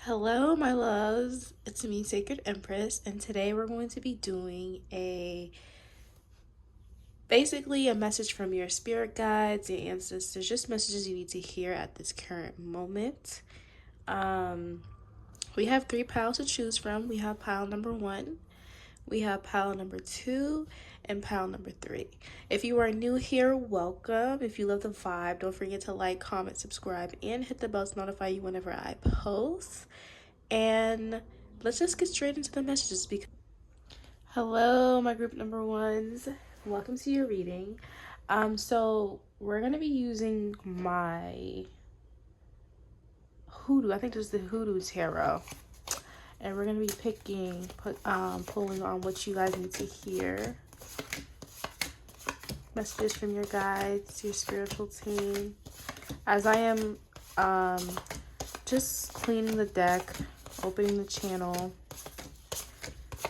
Hello, my loves. It's me, Sacred Empress, and today we're going to be doing basically a message from your spirit guides, your ancestors, just messages you need to hear at this current moment. Um, we have 3 piles to choose from. We have pile number 1, we have pile number 2, and pile number 3. If you are new here, welcome. If you love the vibe, don't forget to like, comment, subscribe, and hit the bell to notify you whenever I post. And let's just get straight into the messages. Because hello, my group number ones, welcome to your reading. So we're gonna be using my hoodoo. I think this is the hoodoo tarot, and we're gonna be pulling on what you guys need to hear. Messages from your guides, your spiritual team. As I am just cleaning the deck, opening the channel,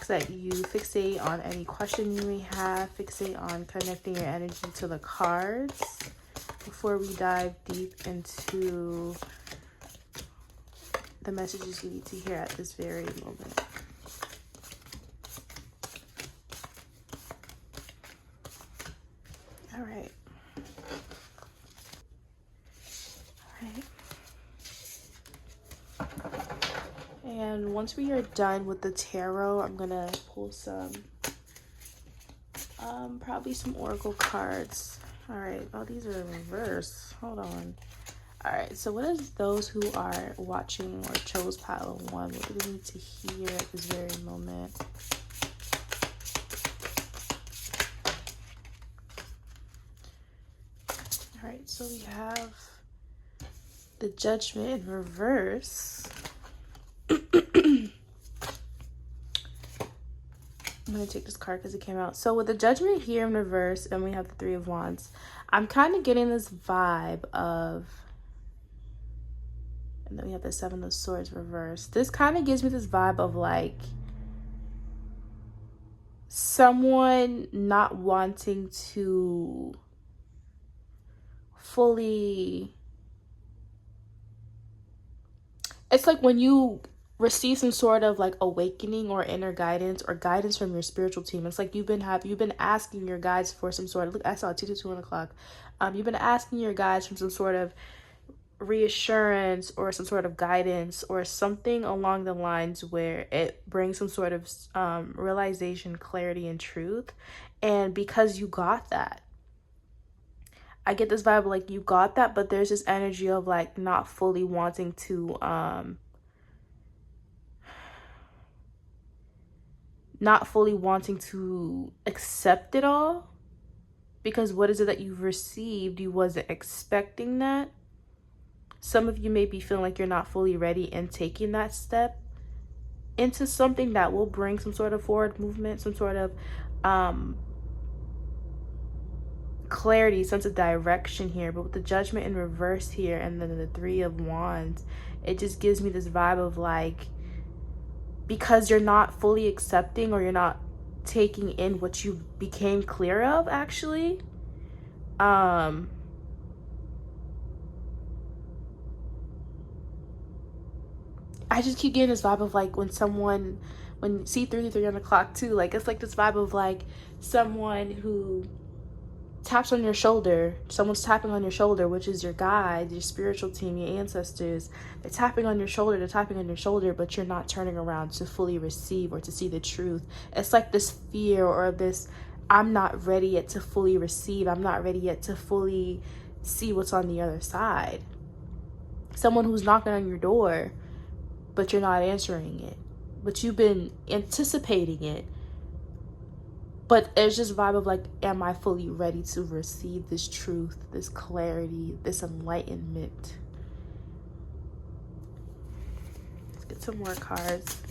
that you fixate on any question you may have, fixate on connecting your energy to the cards before we dive deep into the messages you need to hear at this very moment. All right. And once we are done with the tarot, I'm gonna pull some probably some oracle cards. All right. Oh, these are in reverse. Hold on. All right. So what is those who are watching or chose pile 1? What do they need to hear at this very moment? All right. So we have the Judgment in reverse. I'm going to take this card because it came out. So with the Judgment here in reverse, and we have the 3 of Wands, I'm kind of getting this vibe of, and then we have the 7 of Swords reverse. This kind of gives me this vibe of like someone not wanting to fully, it's like when you receive some sort of like awakening or inner guidance or guidance from your spiritual team. It's like you've been asking your guides for some sort of, look, I saw 2 to 2 o'clock. You've been asking your guides for some sort of reassurance or some sort of guidance or something along the lines where it brings some sort of realization, clarity, and truth. And because you got that, I get this vibe like you got that, but there's this energy of like not fully wanting to accept it all, because what is it that you've received? You wasn't expecting that. Some of you may be feeling like you're not fully ready and taking that step into something that will bring some sort of forward movement, some sort of clarity, sense of direction here. But with the Judgment in reverse here and then the 3 of Wands, it just gives me this vibe of like, because you're not fully accepting or you're not taking in what you became clear of, actually. I just keep getting this vibe of like when C33 on the clock too, like it's like this vibe of like someone who taps on your shoulder, someone's tapping on your shoulder, which is your guide, your spiritual team, your ancestors. They're tapping on your shoulder, but you're not turning around to fully receive or to see the truth. It's like this fear or this, I'm not ready yet to fully receive. I'm not ready yet to fully see what's on the other side. Someone who's knocking on your door, but you're not answering it. But you've been anticipating it. But it's just a vibe of like, am I fully ready to receive this truth, this clarity, this enlightenment? Let's get some more cards.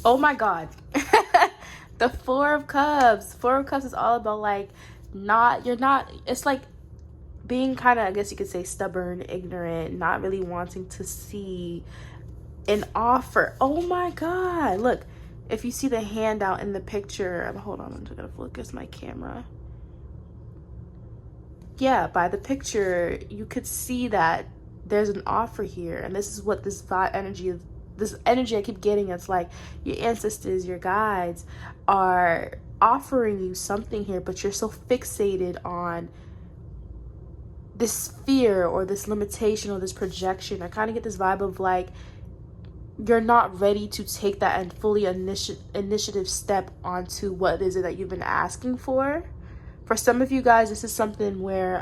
Oh my God. The 4 of Cups. 4 of Cups is all about like, it's like being kind of, I guess you could say, stubborn, ignorant, not really wanting to see an offer. Oh my God. Look, if you see the handout in the picture, hold on, I'm just gonna focus my camera. yeah, by the picture, you could see that there's an offer here. And this is what this energy is. This energy I keep getting, it's like your ancestors, your guides are offering you something here, but you're so fixated on this fear or this limitation or this projection. I kind of get this vibe of like you're not ready to take that and fully initiative step onto what is it that you've been asking for. For some of you guys, this is something where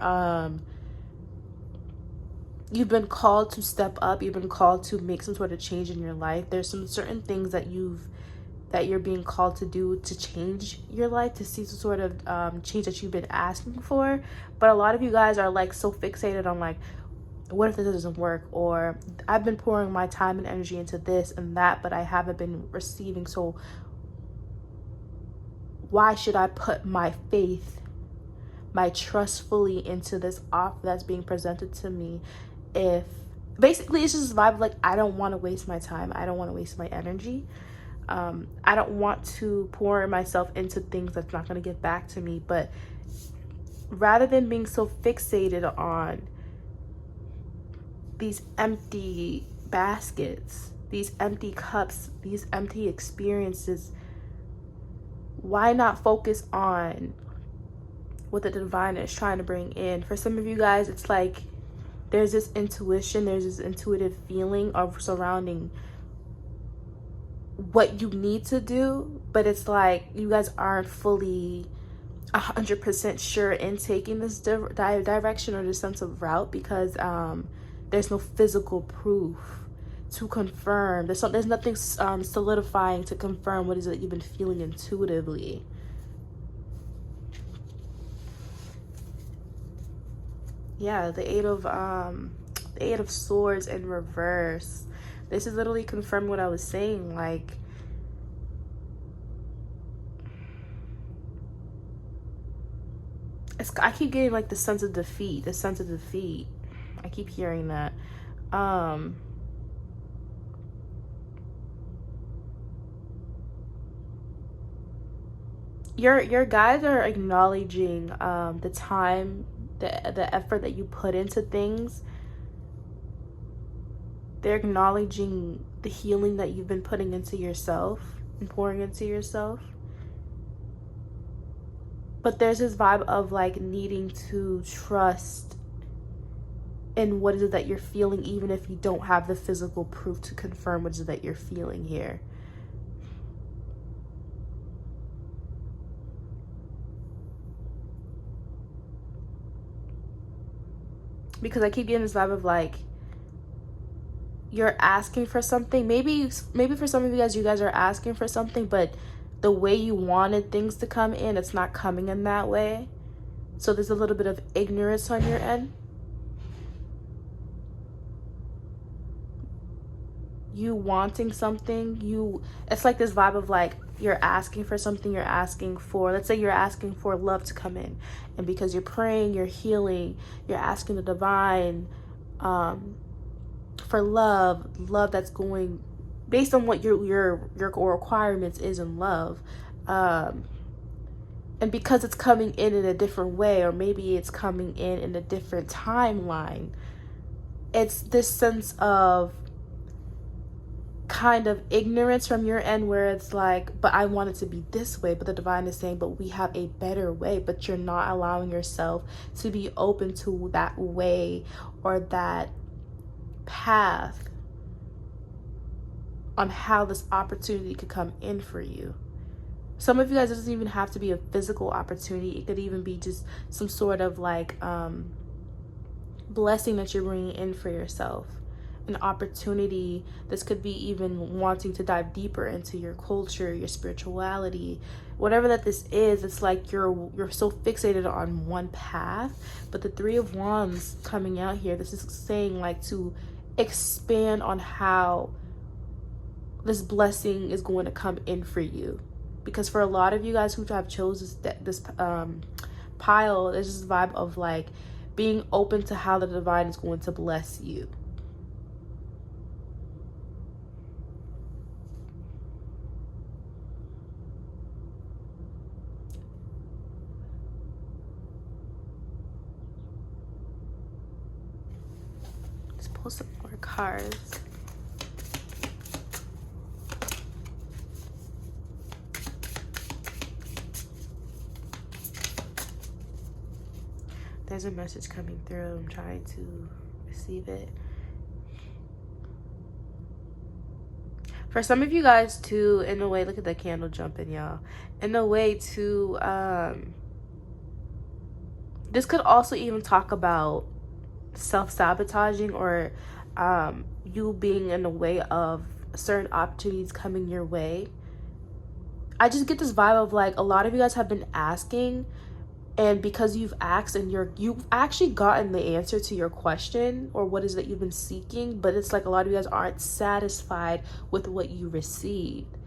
you've been called to step up. You've been called to make some sort of change in your life. There's some certain things that you're being called to do to change your life, to see some sort of change that you've been asking for. But a lot of you guys are like so fixated on like, what if this doesn't work? Or I've been pouring my time and energy into this and that, but I haven't been receiving. So why should I put my faith, my trust fully into this offer that's being presented to me? If basically it's just a vibe of like, I don't want to waste my time. I don't want to waste my energy. I don't want to pour myself into things that's not going to get back to me. But rather than being so fixated on these empty baskets, these empty cups, these empty experiences, why not focus on what the divine is trying to bring in? For some of you guys, it's like there's this intuition, there's this intuitive feeling of surrounding what you need to do, but it's like you guys aren't fully 100% sure in taking this direction or this sense of route, because there's no physical proof to confirm. There's nothing solidifying to confirm what is it that you've been feeling intuitively. Yeah, the Eight of Swords in reverse. This is literally confirming what I was saying. Like, I keep getting like the sense of defeat. I keep hearing that. Your guides are acknowledging the time, the effort that you put into things. They're acknowledging the healing that you've been putting into yourself and pouring into yourself. But there's this vibe of like needing to trust in what is it that you're feeling, even if you don't have the physical proof to confirm what is it that you're feeling here. Because I keep getting this vibe of like, you're asking for something. Maybe for some of you guys are asking for something, but the way you wanted things to come in, it's not coming in that way. So there's a little bit of ignorance on your end. You wanting something, it's like this vibe of like, you're asking for something, let's say you're asking for love to come in, and because you're praying, you're healing, you're asking the divine for love that's going based on what your requirements is in love, and because it's coming in a different way, or maybe it's coming in a different timeline, it's this sense of kind of ignorance from your end, where it's like, but I want it to be this way, but the divine is saying, but we have a better way. But you're not allowing yourself to be open to that way or that path on how this opportunity could come in for you. Some of you guys, it doesn't even have to be a physical opportunity. It could even be just some sort of like blessing that you're bringing in for yourself. An opportunity. This could be even wanting to dive deeper into your culture, your spirituality, whatever that this is. It's like you're so fixated on one path. But the Three of Wands coming out here, this is saying like to expand on how this blessing is going to come in for you. Because for a lot of you guys who have chosen this pile, there's this vibe of like being open to how the divine is going to bless you. pull some more cards. There's a message coming through. I'm trying to receive it. For some of you guys too, in a way, look at the candle jumping, y'all. In a way too, this could also even talk about self-sabotaging or you being in the way of certain opportunities coming your way. I just get this vibe of like a lot of you guys have been asking, and because you've asked and you've actually gotten the answer to your question or what is that you've been seeking, but it's like a lot of you guys aren't satisfied with what you received.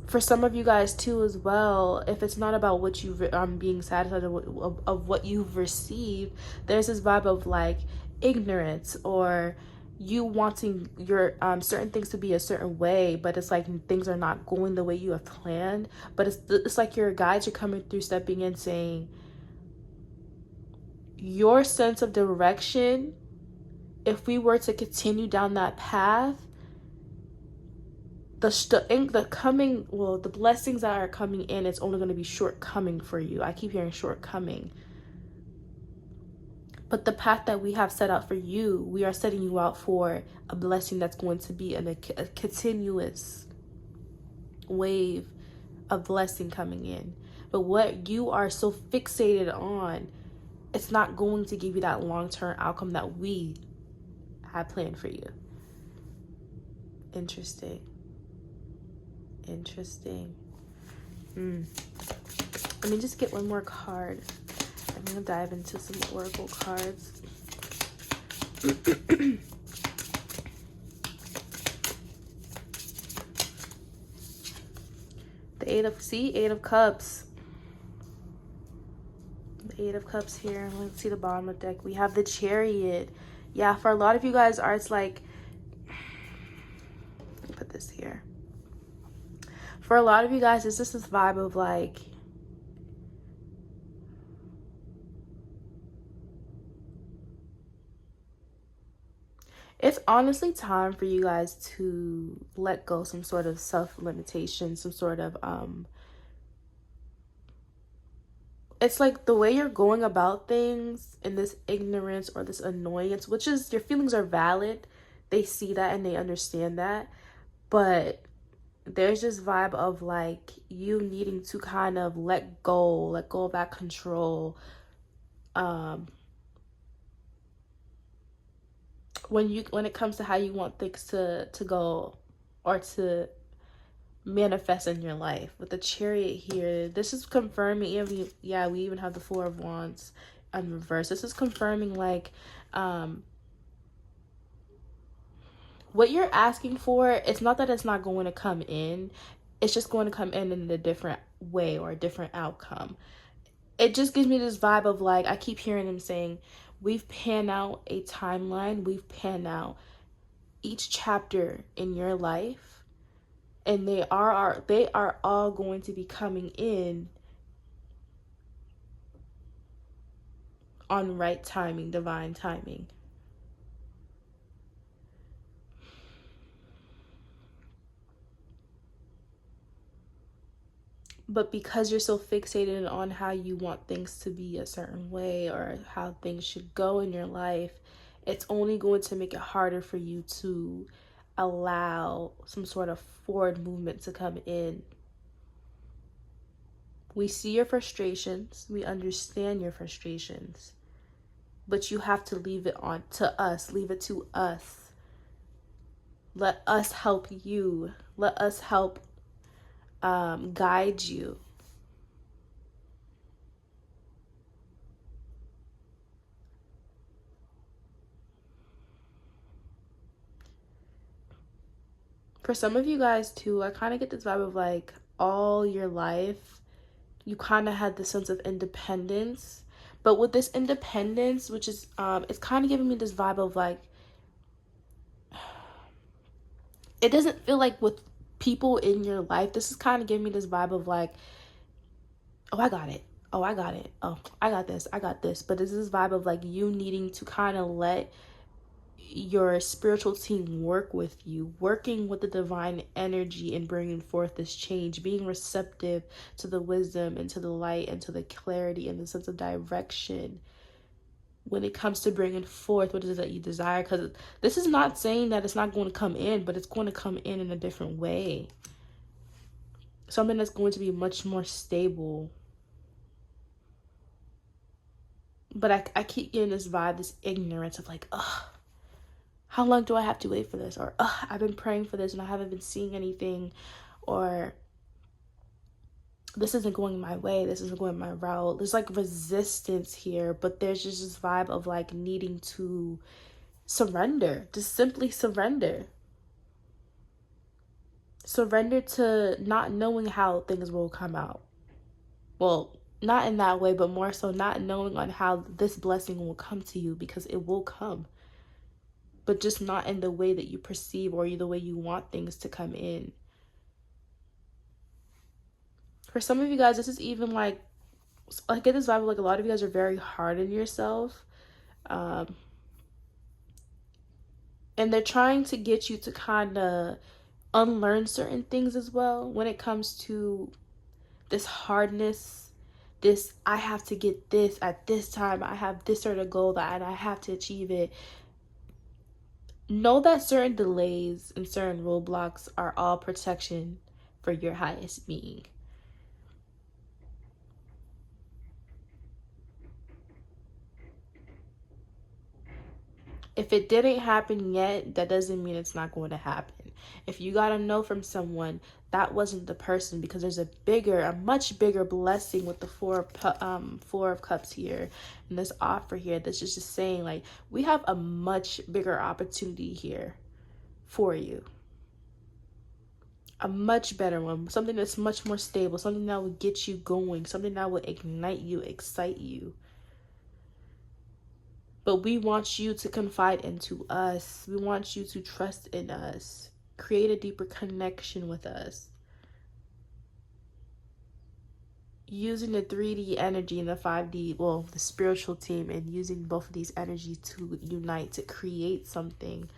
For some of you guys too as well, if it's not about what you being satisfied of what you've received, there's this vibe of like ignorance or you wanting your certain things to be a certain way, but it's like things are not going the way you have planned. But it's like your guides are coming through, stepping in, saying your sense of direction, if we were to continue down that path, the blessings that are coming in, it's only going to be shortcoming for you. I keep hearing shortcoming. But the path that we have set out for you, we are setting you out for a blessing that's going to be a continuous wave of blessing coming in. But what you are so fixated on, it's not going to give you that long-term outcome that we have planned for you. Interesting. Let me just get one more card. I'm going to dive into some oracle cards. The Eight of Cups. The Eight of Cups here. Let's see the bottom of the deck. We have the Chariot. Yeah, for a lot of you guys, it's like, let me put this here. For a lot of you guys, it's just this vibe of like, it's honestly time for you guys to let go some sort of self-limitation, some sort of it's like the way you're going about things in this ignorance or this annoyance, which is, your feelings are valid. They see that and they understand that. But there's this vibe of like you needing to kind of let go of that control. When it comes to how you want things to go or to manifest in your life. With the Chariot here, this is confirming, we even have the Four of Wands in reverse. This is confirming like what you're asking for, it's not that it's not going to come in, it's just going to come in a different way or a different outcome. It just gives me this vibe of like, I keep hearing them saying, we've panned out a timeline, we've panned out each chapter in your life, and they are all going to be coming in on right timing, divine timing. But because you're so fixated on how you want things to be a certain way or how things should go in your life, it's only going to make it harder for you to allow some sort of forward movement to come in. We see your frustrations. We understand your frustrations. But you have to leave it to us. Leave it to us. Let us help you. Let us help guide you. For some of you guys too, I kind of get this vibe of like all your life you kind of had this sense of independence, but with this independence, which is it's kind of giving me this vibe of like, it doesn't feel like with people in your life, this is kind of giving me this vibe of like, oh, I got it. oh, I got it. Oh, I got this. I got this. But it's this vibe of like you needing to kind of let your spiritual team work with you, working with the divine energy and bringing forth this change, being receptive to the wisdom and to the light and to the clarity and the sense of direction when it comes to bringing forth what it is that you desire. Because this is not saying that it's not going to come in, but it's going to come in a different way. Something that's going to be much more stable. But I keep getting this vibe, this ignorance of like, ugh, how long do I have to wait for this? Or, ugh, I've been praying for this and I haven't been seeing anything. Or, this isn't going my way. This isn't going my route. There's like resistance here, but there's just this vibe of like needing to surrender. Just simply surrender. Surrender to not knowing how things will come out. Well, not in that way, but more so not knowing on how this blessing will come to you, because it will come. But just not in the way that you perceive or the way you want things to come in. For some of you guys, this is even like, I get this vibe of like a lot of you guys are very hard on yourself. And they're trying to get you to kind of unlearn certain things as well when it comes to this hardness, this I have to get this at this time, I have this certain goal that I have to achieve it. Know that certain delays and certain roadblocks are all protection for your highest being. If it didn't happen yet, that doesn't mean it's not going to happen. If you got to know from someone, that wasn't the person, because there's a much bigger blessing with the four of cups here and this offer here. That's just saying like, we have a much bigger opportunity here for you. A much better one, something that's much more stable, something that will get you going, something that will ignite you, excite you. But we want you to confide into us. We want you to trust in us. Create a deeper connection with us. Using the 3D energy and the 5D, well, the spiritual team, and using both of these energies to unite, to create something.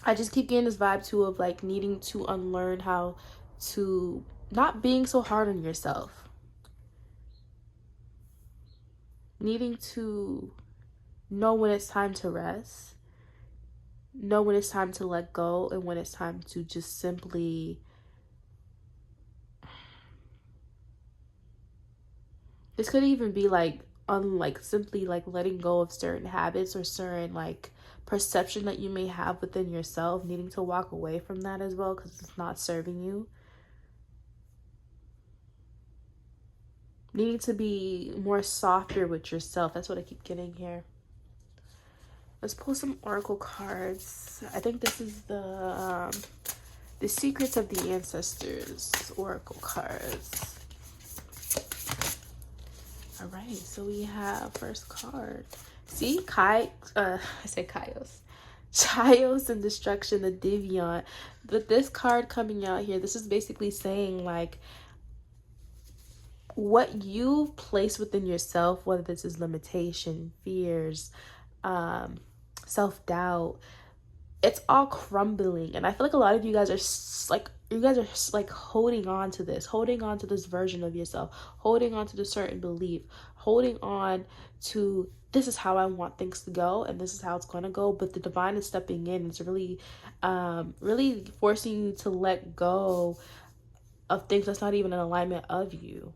I just keep getting this vibe too of like needing to unlearn how to not being so hard on yourself. Needing to know when it's time to rest, know when it's time to let go, and when it's time to just simply, this could even be like simply like letting go of certain habits or certain like perception that you may have within yourself, needing to walk away from that as well, because it's not serving you. Needing to be more softer with yourself. That's what I keep getting here. Let's pull some oracle cards. I think this is the Secrets of the Ancestors oracle cards. All right, so we have first card. See, I say Kaios. Chios and Destruction, the Deviant. But this card coming out here, this is basically saying like, what you've placed within yourself, whether this is limitation, fears, self-doubt, it's all crumbling. And I feel like a lot of you guys are like holding on to this version of yourself, holding on to the certain belief, holding on to this is how I want things to go and this is how it's going to go. But the divine is stepping in. It's really really forcing you to let go of things that's not even in alignment of you.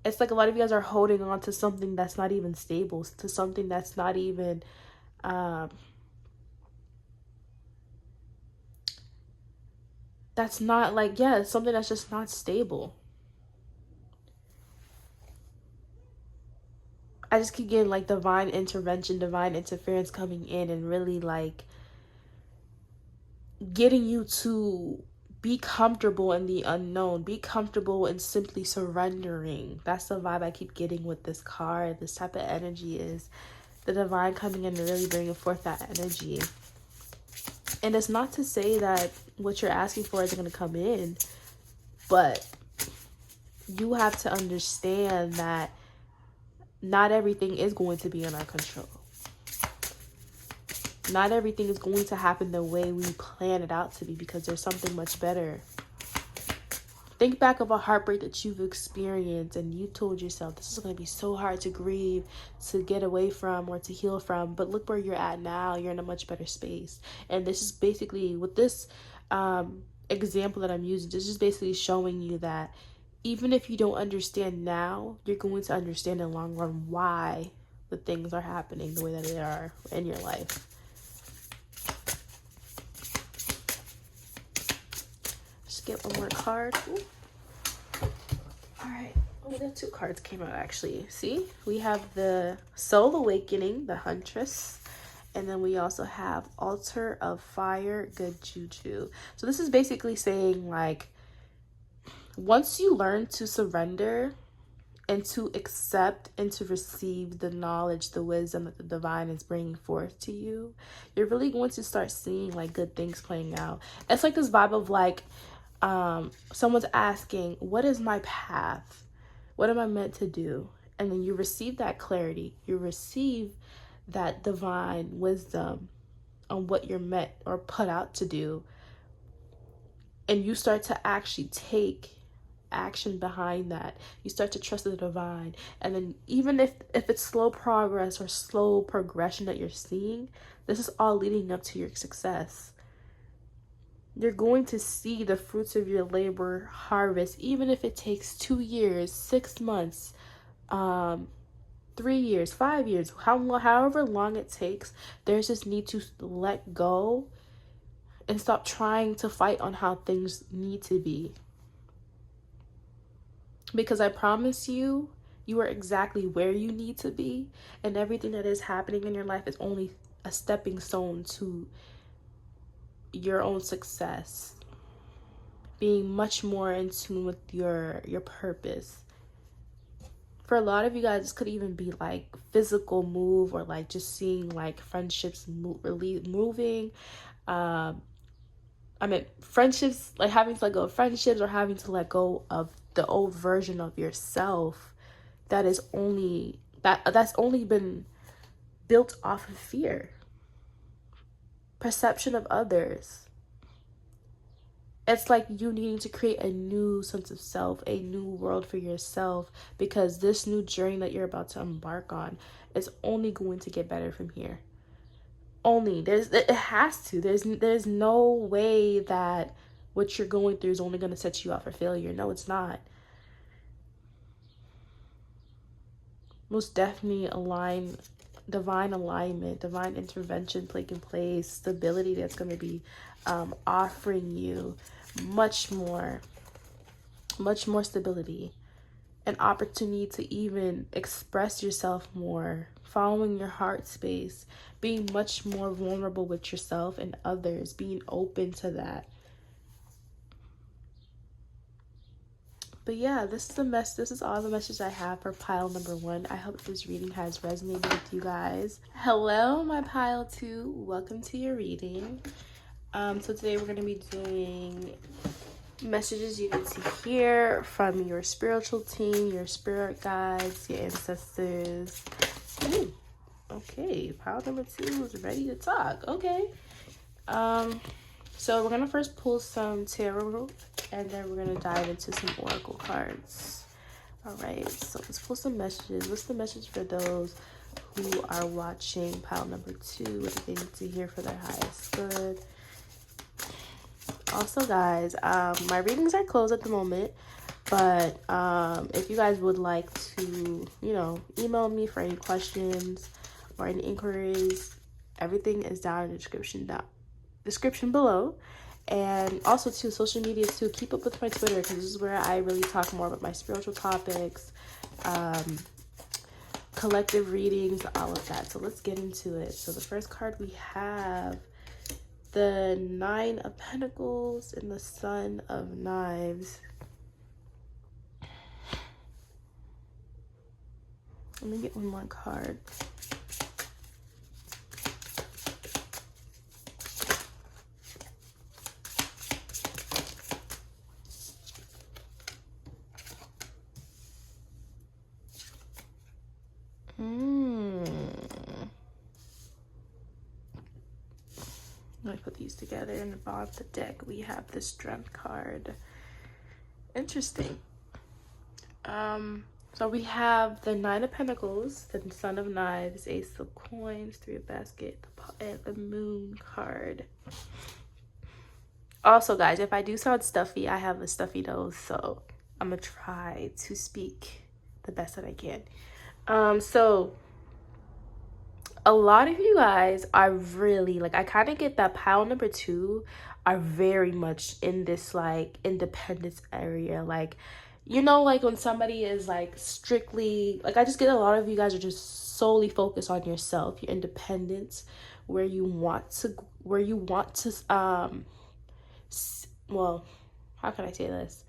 It's like a lot of you guys are holding on to something that's not even stable, to something that's not even that's not like, yeah, it's something that's just not stable. I just keep getting like divine intervention, divine interference coming in and really like getting you to be comfortable in the unknown. Be comfortable in simply surrendering. That's the vibe I keep getting with this card. This type of energy is the divine coming in and really bringing forth that energy. And it's not to say that what you're asking for isn't going to come in. But you have to understand that not everything is going to be in our control. Not everything is going to happen the way we plan it out to be, because there's something much better. Think back of a heartbreak that you've experienced and you told yourself, this is going to be so hard to grieve, to get away from, or to heal from. But look where you're at now. You're in a much better space. And this is basically, with this example that I'm using, this is basically showing you that even if you don't understand now, you're going to understand in the long run why the things are happening the way that they are in your life. Get one more card. Ooh. All right. Oh, we got 2 cards came out actually. See, we have the Soul Awakening, the Huntress, and then we also have Altar of Fire, Good Juju. So this is basically saying, like, once you learn to surrender and to accept and to receive the knowledge, the wisdom that the divine is bringing forth to you, you're really going to start seeing like good things playing out. It's like this vibe of like, someone's asking, what is my path? What am I meant to do? And then you receive that clarity. You receive that divine wisdom on what you're meant or put out to do. And you start to actually take action behind that. You start to trust the divine. And then even if it's slow progress or slow progression that you're seeing, this is all leading up to your success. You're going to see the fruits of your labor harvest, even if it takes 2 years, 6 months, 3 years, 5 years, however long it takes. There's this need to let go and stop trying to fight on how things need to be. Because I promise you, you are exactly where you need to be, and everything that is happening in your life is only a stepping stone to your own success, being much more in tune with your purpose. For a lot of you guys, this could even be like physical move, or like just seeing like friendships moving. Friendships, like having to let go of friendships, or having to let go of the old version of yourself that's only been built off of fear, perception of others. It's like you needing to create a new sense of self, a new world for yourself, because this new journey that you're about to embark on is only going to get better from here. It has to. There's no way that what you're going through is only going to set you up for failure. No, it's not. Most definitely divine alignment, divine intervention taking place, stability that's going to be offering you much more stability, an opportunity to even express yourself more, following your heart space, being much more vulnerable with yourself and others, being open to that. But yeah, this is all the message I have for pile number 1. I hope this reading has resonated with you guys. Hello, my pile 2. Welcome to your reading. So today we're going to be doing messages you need to hear from your spiritual team, your spirit guides, your ancestors. Ooh, okay, pile number 2 is ready to talk. Okay. So we're going to first pull some tarot, and then we're going to dive into some oracle cards. All right, so let's pull some messages. What's the message for those who are watching pile number 2? What do they need to hear for their highest good? Also, guys, my readings are closed at the moment, but if you guys would like to, email me for any questions or any inquiries, everything is down in the description below. And also to social media too. Keep up with my Twitter, because this is where I really talk more about my spiritual topics, collective readings, all of that. So let's get into it. So the first card we have the 9 of Pentacles and the Son of Knives. Let me get one more card. Let me put these together. In the bottom of the deck, we have the Strength card. Interesting. So we have the Nine of Pentacles, the Son of Knives, Ace of Coins, Three of Basket, and the Moon card. Also, guys, if I do sound stuffy, I have a stuffy nose, so I'm gonna try to speak the best that I can. So a lot of you guys are really, like, I kind of get that pile number 2 are very much in this, like, independence area. Like, you know, like when somebody is like strictly, like, I just get a lot of you guys are just solely focused on yourself, your independence, where you want to, well, how can I say this?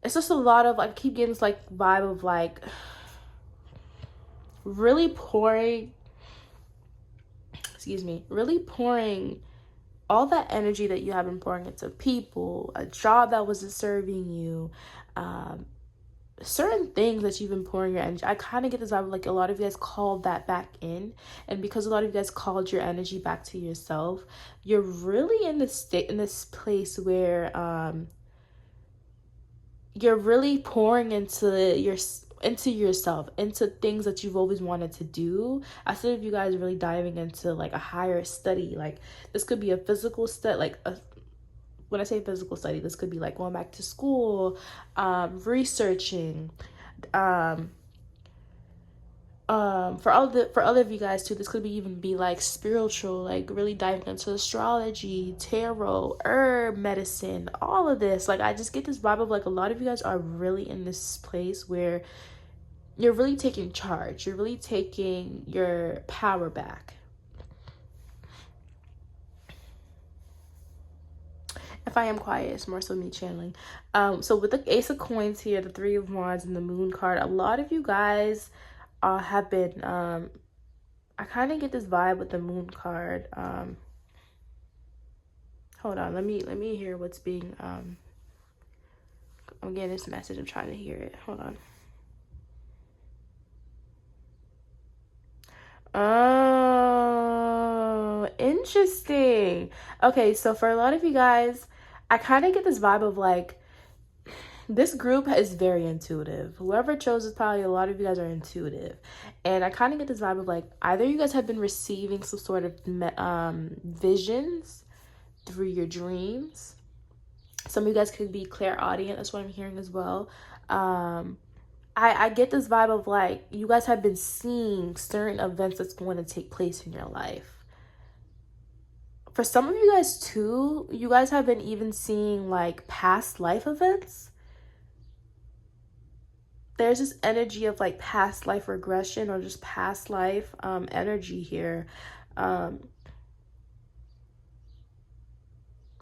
It's just a lot of, I keep getting this like vibe of like really pouring all that energy that you have been pouring into people, a job that wasn't serving you, certain things that you've been pouring your energy. I kind of get this vibe like a lot of you guys called that back in, and because a lot of you guys called your energy back to yourself, you're really in this place where you're really pouring into yourself, into things that you've always wanted to do. I see you guys really diving into like a higher study. Like, this could be a physical study, like when I say physical study, this could be like going back to school, researching, for other of you guys too, this could even be like spiritual, like really diving into astrology, tarot, herb medicine, all of this. Like, I just get this vibe of like a lot of you guys are really in this place where you're really taking charge, you're really taking your power back. If I am quiet, it's more so me channeling. So with the Ace of Coins here, the Three of Wands, and the Moon card, a lot of you guys have been, I kind of get this vibe with the Moon card. Hold on, let me hear what's being, I'm getting this message, I'm trying to hear it. Hold on. Oh, interesting. Okay, so for a lot of you guys, I kind of get this vibe of like, this group is very intuitive. Whoever chose this, probably a lot of you guys are intuitive. And I kind of get this vibe of like, either you guys have been receiving some sort of visions through your dreams. Some of you guys could be clairaudient. That's what I'm hearing as well. I get this vibe of like, you guys have been seeing certain events that's going to take place in your life. For some of you guys too, you guys have been even seeing like past life events. There's this energy of like past life regression or just past life energy here.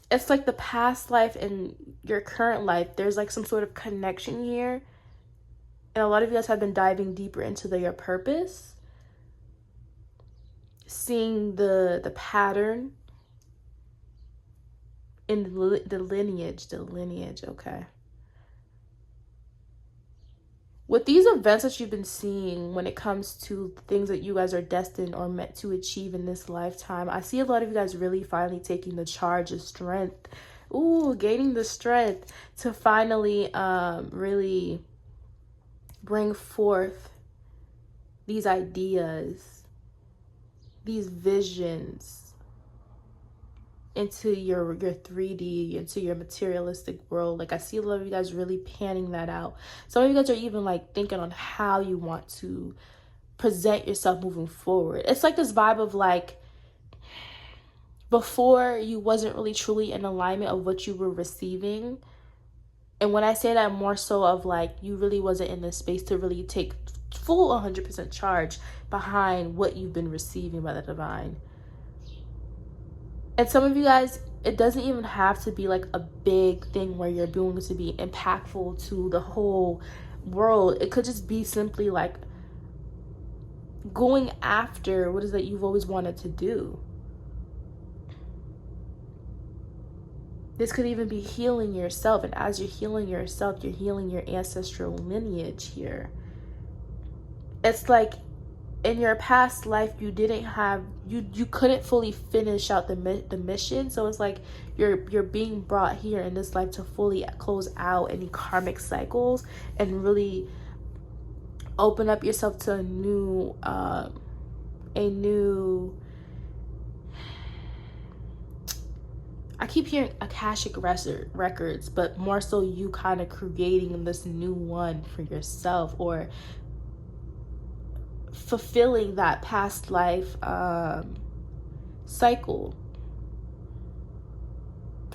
It's like the past life and your current life. There's like some sort of connection here. And a lot of you guys have been diving deeper into your purpose. Seeing the pattern in the lineage, okay. With these events that you've been seeing when it comes to things that you guys are destined or meant to achieve in this lifetime, I see a lot of you guys really finally taking the charge of strength. Ooh, gaining the strength to finally really bring forth these ideas, these visions into your 3D, into your materialistic world. Like, I see a lot of you guys really panning that out. Some of you guys are even like thinking on how you want to present yourself moving forward. It's like this vibe of like, before you wasn't really truly in alignment of what you were receiving. And when I say that, more so of like, you really wasn't in this space to really take full 100% charge behind what you've been receiving by the divine. And some of you guys, it doesn't even have to be like a big thing where you're doing to be impactful to the whole world. It could just be simply like going after what is that you've always wanted to do. This could even be healing yourself. And as you're healing yourself, you're healing your ancestral lineage here. it's like in your past life you didn't have, you couldn't fully finish out the mission, so it's like you're being brought here in this life to fully close out any karmic cycles and really open up yourself to a new I keep hearing Akashic records, but more so you kind of creating this new one for yourself, or fulfilling that past life cycle,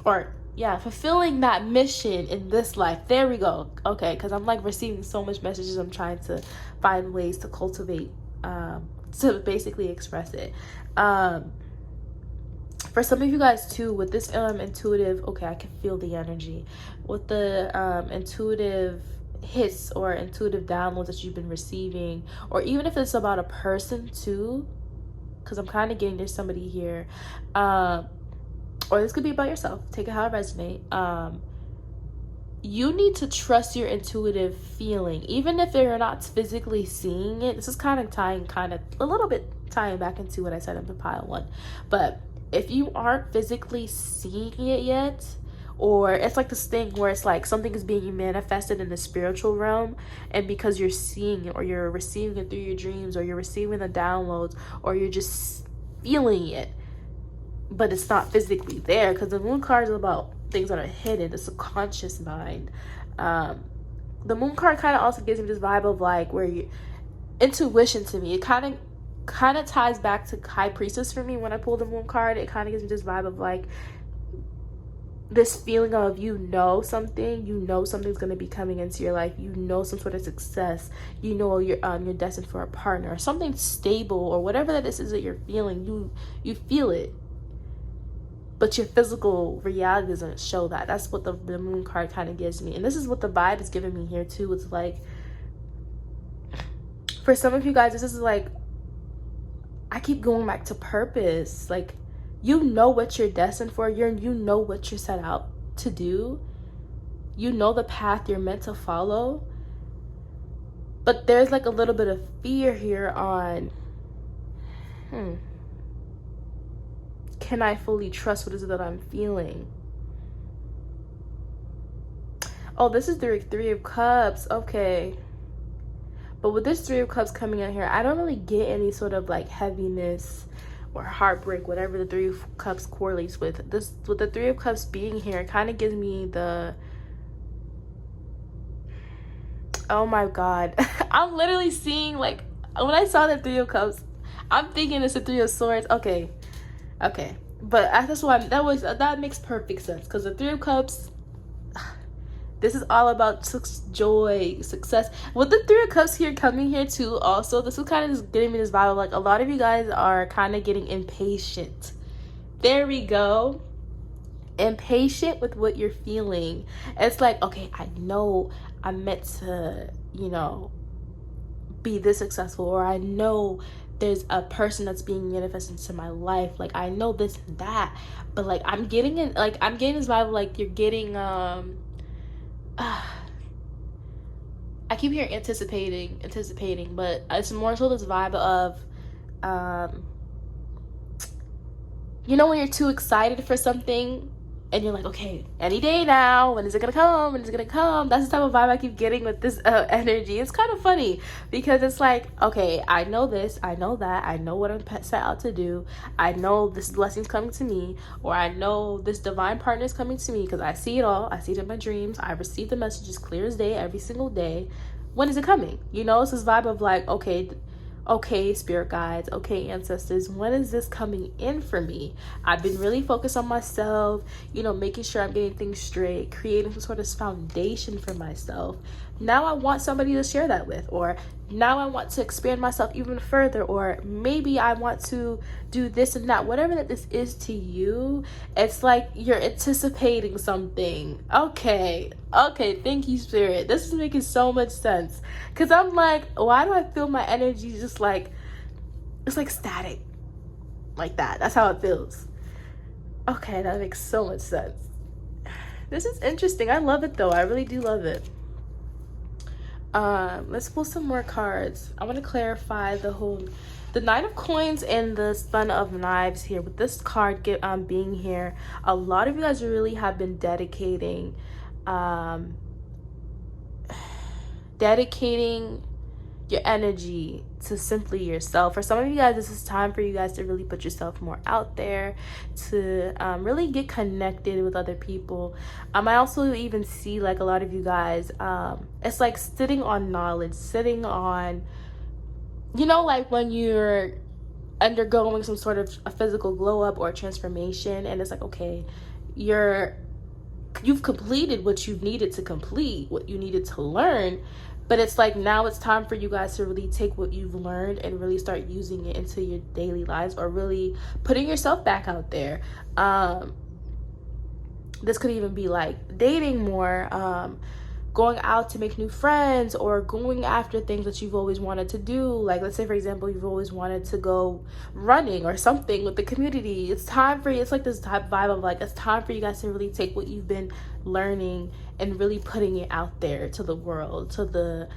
or yeah, fulfilling that mission in this life. There we go. Okay, because I'm like receiving so much messages. I'm trying to find ways to cultivate, to basically express it. For some of you guys too, with this intuitive, okay, I can feel the energy with the intuitive hits or intuitive downloads that you've been receiving, or even if it's about a person too, because I'm kind of getting there's somebody here, or this could be about yourself, take it how it resonates. You need to trust your intuitive feeling, even if you're not physically seeing it. This is kind of a little bit tying back into what I said in the pile one, but if you aren't physically seeing it yet, or it's like this thing where it's like something is being manifested in the spiritual realm, and because you're seeing it or you're receiving it through your dreams, or you're receiving the downloads, or you're just feeling it, but it's not physically there, because the moon card is about things that are hidden, the subconscious mind. The moon card kind of also gives me this vibe of like where you intuition. To me, it kind of ties back to High Priestess for me. When I pull the moon card, it kind of gives me this vibe of like this feeling of something's going to be coming into your life, some sort of success, you're destined for a partner or something stable, or whatever that is that you're feeling. You feel it, but your physical reality doesn't show that. That's what the moon card kind of gives me, and this is what the vibe is giving me here too. It's like, for some of you guys, this is like, I keep going back to purpose. Like, you know what you're destined for. You know what you're set out to do. You know the path you're meant to follow. But there's like a little bit of fear here on, can I fully trust what it is that I'm feeling? Oh, this is the Three of Cups. Okay. But with this Three of Cups coming out here, I don't really get any sort of like heaviness or heartbreak, whatever the Three of Cups correlates with. This, with the Three of Cups being here, it kind of gives me the, oh my God. I'm literally seeing, like, when I saw the Three of Cups, I'm thinking it's a Three of Swords. Okay. But that's why that makes perfect sense, because the Three of Cups, this is all about joy, success. With the Three of Cups here coming here too, also, this is kind of just getting me this vibe of like, a lot of you guys are kind of getting impatient. There we go. Impatient with what you're feeling. It's like, okay, I know I'm meant to, be this successful, or I know there's a person that's being manifested into my life. Like, I know this and that, but like, I'm getting this vibe of like, you're getting, I keep hearing anticipating, but it's more so this vibe of, when you're too excited for something and you're like, okay, any day now, when is it gonna come? That's the type of vibe I keep getting with this energy. It's kind of funny, because it's like, okay, I know this, I know that, I know what I'm set out to do, I know this blessing's coming to me, or I know this divine partner is coming to me, because I see it all. I see it in my dreams. I receive the messages clear as day every single day. When is it coming? It's this vibe of like, okay, spirit guides, okay, ancestors, when is this coming in for me? I've been really focused on myself, making sure I'm getting things straight, creating some sort of foundation for myself. Now I want somebody to share that with, or now I want to expand myself even further, or maybe I want to do this and that, whatever that this is to you. It's like you're anticipating something. Okay, thank you, spirit. This is making so much sense, because I'm like, why do I feel my energy just like, it's like static like that? That's how it feels. Okay, that makes so much sense. This is interesting. I love it though. I really do love it. Let's pull some more cards. I want to clarify the Knight of Coins and the Son of Knives here. With this card being here, a lot of you guys really have been dedicating your energy to simply yourself. For some of you guys, this is time for you guys to really put yourself more out there, to really get connected with other people. I also even see like a lot of you guys, it's like sitting on knowledge, sitting on, you know, like when you're undergoing some sort of a physical glow up or transformation, and it's like, okay, you've completed what you needed to complete, what you needed to learn. But it's like now it's time for you guys to really take what you've learned and really start using it into your daily lives, or really putting yourself back out there. This could even be like dating more, going out to make new friends, or going after things that you've always wanted to do. Like, let's say, for example, you've always wanted to go running or something with the community. It's time for you. It's like this type vibe of like, it's time for you guys to really take what you've been learning and really putting it out there to the world, to the,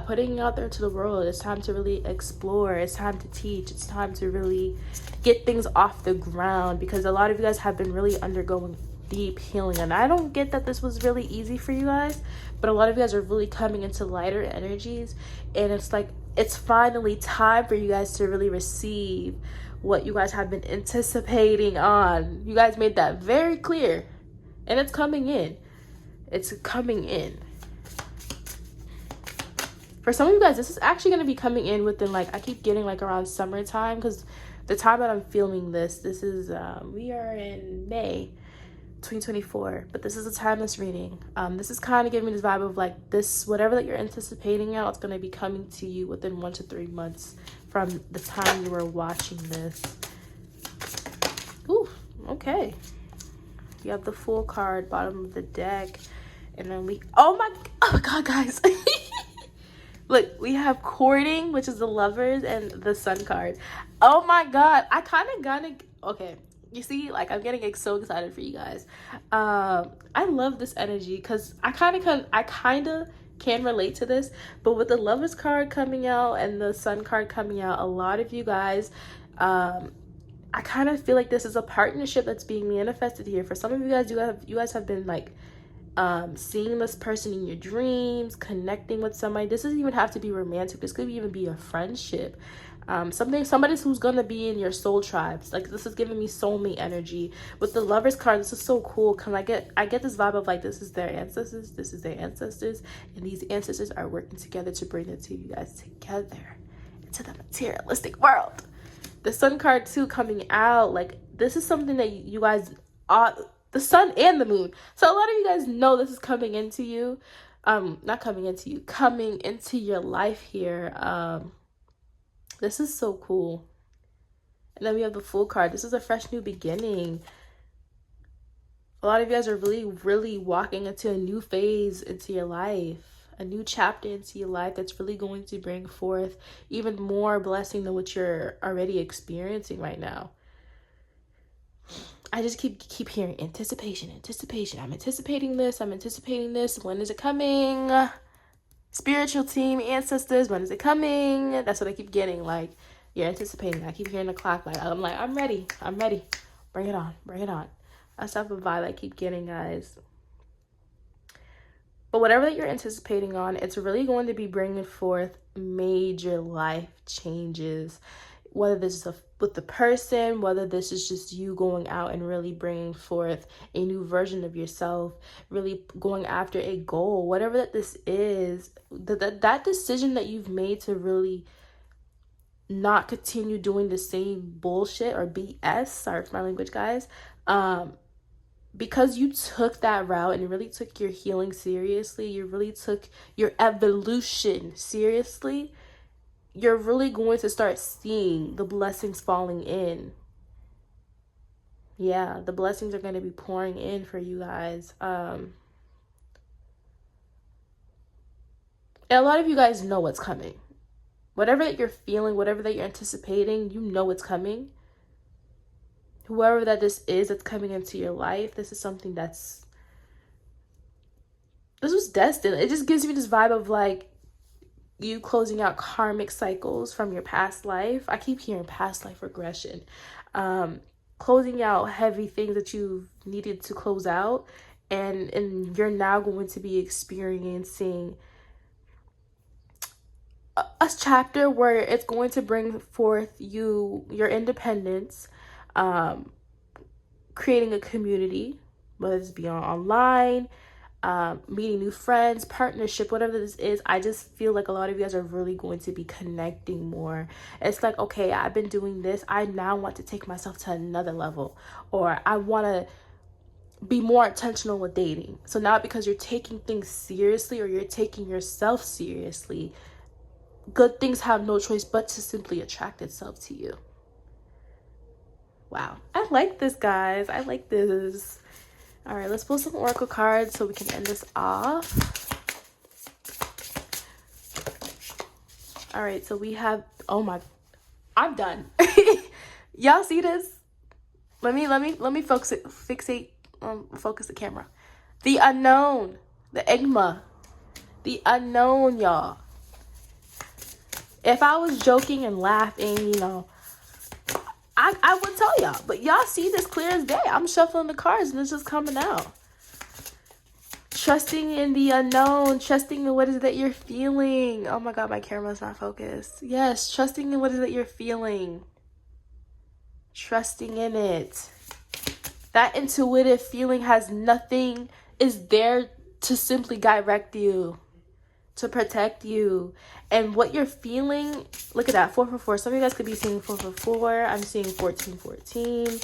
putting it out there to the world. It's time to really explore. It's time to teach. It's time to really get things off the ground, because a lot of you guys have been really undergoing deep healing, and I don't get that this was really easy for you guys, but a lot of you guys are really coming into lighter energies, and it's like it's finally time for you guys to really receive what you guys have been anticipating on. You guys made that very clear, and it's coming in. It's coming in. For some of you guys, this is actually going to be coming in within, like, I keep getting like around summertime, because the time that I'm filming this is we are in May 2024, but this is a timeless reading. This is kind of giving me this vibe of like, this, whatever that you're anticipating out, it's going to be coming to you within 1 to 3 months from the time you were watching this. Ooh, okay. You have the Fool card, bottom of the deck, and then oh my god, guys. Look, we have Courting, which is the Lovers, and the Sun card. Oh my god, I kind of okay. You see, like, I'm getting so excited for you guys. I love this energy, because I kind of can relate to this. But with the Lovers card coming out and the Sun card coming out, a lot of you guys, I kind of feel like this is a partnership that's being manifested here. For some of you guys, you guys have been like seeing this person in your dreams, connecting with somebody. This doesn't even have to be romantic. This could even be a friendship. Somebody who's gonna be in your soul tribes. Like, this is giving me soulmate energy. With the Lovers card, this is so cool, because I get this vibe of like, this is their ancestors, this is their ancestors, and these ancestors are working together to bring the two of you guys together into the materialistic world. The Sun card too coming out, like, this is something that you guys are, the sun and the moon. So a lot of you guys know this is coming into you. Not coming into you, coming into your life here. This is so cool. And then we have the Fool card. This is a fresh new beginning. A lot of you guys are really, really walking into a new phase into your life. A new chapter into your life that's really going to bring forth even more blessing than what you're already experiencing right now. I just keep hearing anticipation. I'm anticipating this. When is it coming? Spiritual team, ancestors, when is it coming? That's what I keep getting. Like, you're anticipating. I keep hearing the clock. Like, I'm ready. Bring it on. That's the type of vibe I keep getting, guys. But whatever that you're anticipating on, it's really going to be bringing forth major life changes. Whether this is with the person, whether this is just you going out and really bringing forth a new version of yourself, really going after a goal, whatever that this is, that decision that you've made to really not continue doing the same bullshit or BS, sorry for my language, guys, because you took that route and really took your healing seriously, you really took your evolution seriously, you're really going to start seeing the blessings falling in. Yeah, the blessings are going to be pouring in for you guys. And a lot of you guys know what's coming. Whatever that you're feeling, whatever that you're anticipating, you know it's coming. Whoever that this is that's coming into your life, this is something that's this was destined. It just gives me this vibe of like you closing out karmic cycles from your past life. I keep hearing past life regression. Closing out heavy things that you've needed to close out, and you're now going to be experiencing a chapter where it's going to bring forth your independence, creating a community, whether it's beyond online, meeting new friends, partnership, whatever this is. I just feel like a lot of you guys are really going to be connecting more. It's like, okay, I've been doing this. I now want to take myself to another level, or I want to be more intentional with dating. So now, because you're taking things seriously, or you're taking yourself seriously, good things have no choice but to simply attract itself to you. Wow. I like this, guys. I like this. All right, let's pull some oracle cards so we can end this off. All right, so we have, oh my, I'm done. Y'all see this? Let me focus the camera. The unknown, the enigma, the unknown, y'all. If I was joking and laughing, you know, I would tell y'all, but y'all see this clear as day. I'm shuffling the cards and it's just coming out. Trusting in the unknown, trusting in what is it that you're feeling. Oh my God, my camera's not focused. Yes, trusting in what is it that you're feeling. Trusting in it. That intuitive feeling has nothing, is there to simply direct you, to protect you. And what you're feeling, look at that, 444. Some of you guys could be seeing 444. I'm seeing 1414,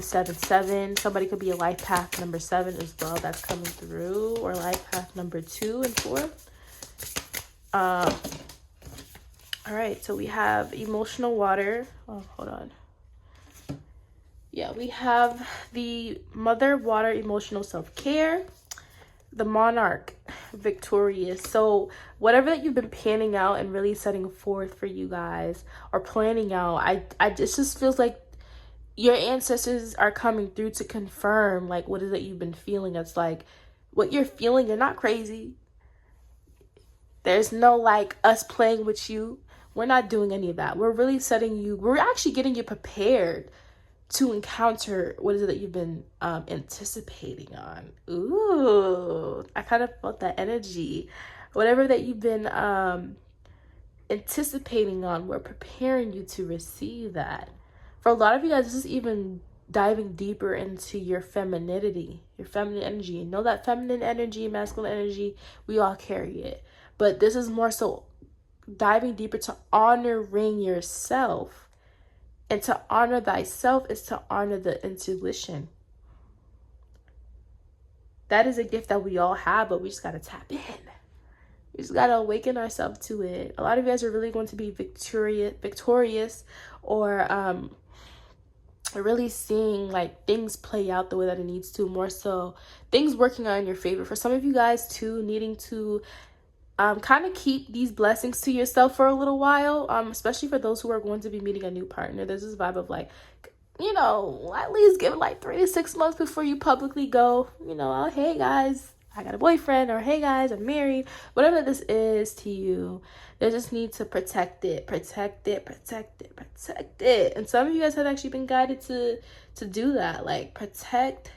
77. Somebody could be a life path number 7 as well. That's coming through, or life path number 2 and 4. All right, so we have emotional water. Oh, hold on. Yeah, we have the mother water, emotional self-care. The monarch, victorious. So whatever that you've been planning out and really setting forth for you guys, or planning out, it just feels like your ancestors are coming through to confirm like what is it you've been feeling. It's like what you're feeling, you're not crazy. There's no like us playing with you. We're not doing any of that. We're really we're actually getting you prepared to encounter what is it that you've been anticipating on. Ooh, I kind of felt that energy. Whatever that you've been anticipating on, we're preparing you to receive that. For a lot of you guys, this is even diving deeper into your femininity, your feminine energy. You know that feminine energy, masculine energy, we all carry it. But this is more so diving deeper to honoring yourself. And to honor thyself is to honor the intuition. That is a gift that we all have, but we just got to tap in. We just got to awaken ourselves to it. A lot of you guys are really going to be victorious, or really seeing like things play out the way that it needs to, more so things working out in your favor. For some of you guys too, needing to kind of keep these blessings to yourself for a little while, especially for those who are going to be meeting a new partner. There's this vibe of like, you know, at least give it like 3 to 6 months before you publicly go, you know, oh, hey guys, I got a boyfriend, or hey guys, I'm married. Whatever this is to you, they just need to protect it. And some of you guys have actually been guided to do that, like protect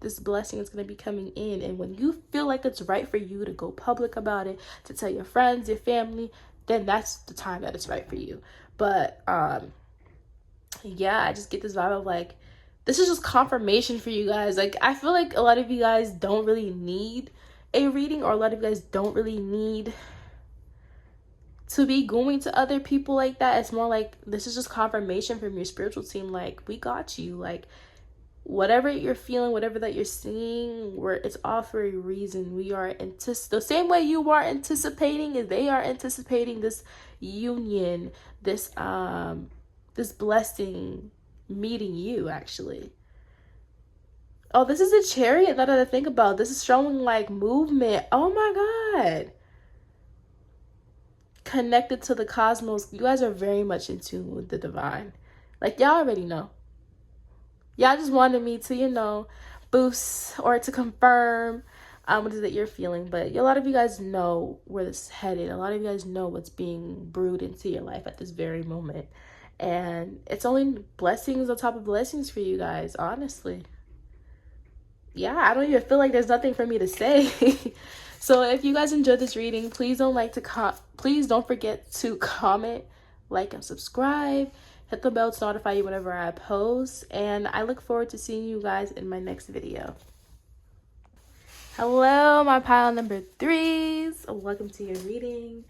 this blessing is going to be coming in. And when you feel like it's right for you to go public about it, to tell your friends, your family, then that's the time that it's right for you. But yeah, I just get this vibe of like, this is just confirmation for you guys. Like, I feel like a lot of you guys don't really need a reading, or a lot of you guys don't really need to be going to other people like that. It's more like, this is just confirmation from your spiritual team. Like, we got you. Like, whatever you're feeling, whatever that you're seeing, it's all for a reason. We are the same way you are anticipating, is they are anticipating this union, this blessing meeting you, actually. Oh, this is a chariot that I think about. This is showing like movement. Oh my God. Connected to the cosmos. You guys are very much in tune with the divine. Like, y'all already know. Y'all just wanted me to, you know, boost or to confirm what is it that you're feeling. But a lot of you guys know where this is headed. A lot of you guys know what's being brewed into your life at this very moment. And it's only blessings on top of blessings for you guys, honestly. Yeah, I don't even feel like there's nothing for me to say. So if you guys enjoyed this reading, please don't forget to comment, like, and subscribe. Hit the bell to notify you whenever I post. And I look forward to seeing you guys in my next video. Hello, my pile number 3s. Welcome to your reading.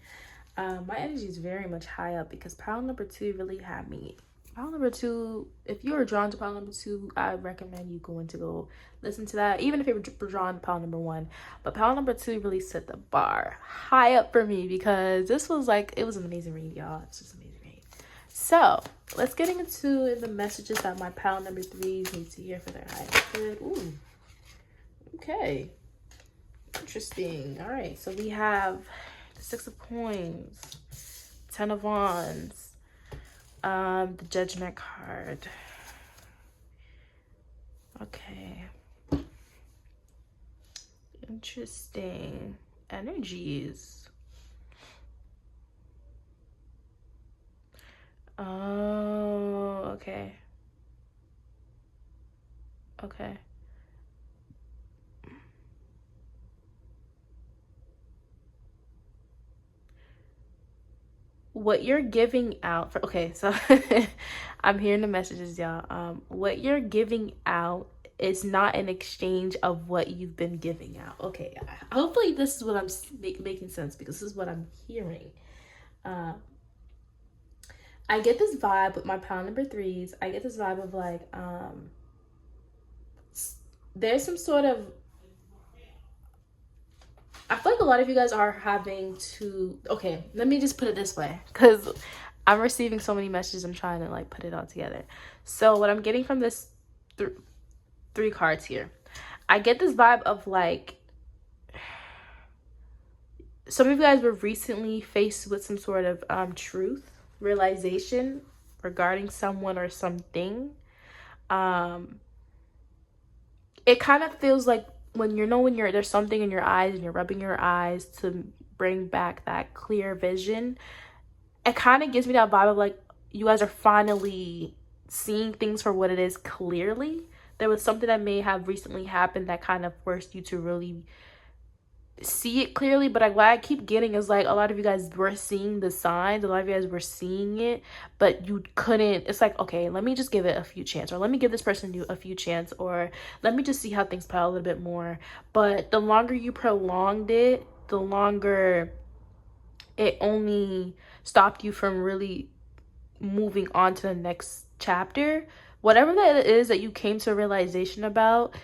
My energy is very much high up because pile number 2 really had me. Pile number 2, if you are drawn to pile number 2, I recommend you going to go listen to that, even if you were drawn to pile number 1. But pile number 2 really set the bar high up for me because this was like, it was an amazing read, y'all. It's just an amazing read. So let's get into the messages that my pile number 3s need to hear for their highest good. Ooh, okay, interesting. All right, so we have the 6 of Coins, 10 of Wands, the Judgment card. Okay, interesting energies. Oh, okay. Okay. What you're giving out for, okay, so I'm hearing the messages, y'all. What you're giving out is not an exchange of what you've been giving out. Okay, hopefully this is what I'm making sense, because this is what I'm hearing. I get this vibe with my pile number 3s. I get this vibe of like, there's some sort of, I feel like a lot of you guys are having to, okay, let me just put it this way, because I'm receiving so many messages. I'm trying to like put it all together. So what I'm getting from this 3 cards here, I get this vibe of like, some of you guys were recently faced with some sort of truth, realization regarding someone or something. It kind of feels like when there's something in your eyes and you're rubbing your eyes to bring back that clear vision, it kind of gives me that vibe of like you guys are finally seeing things for what it is clearly. There was something that may have recently happened that kind of forced you to really see it clearly, but what I keep getting is like a lot of you guys were seeing the signs, a lot of you guys were seeing it, but you couldn't. It's like, okay, let me just give it a few chance, or let me give this person a few chance, or let me just see how things play out a little bit more. But the longer you prolonged it, the longer it only stopped you from really moving on to the next chapter. Whatever that is that you came to a realization about,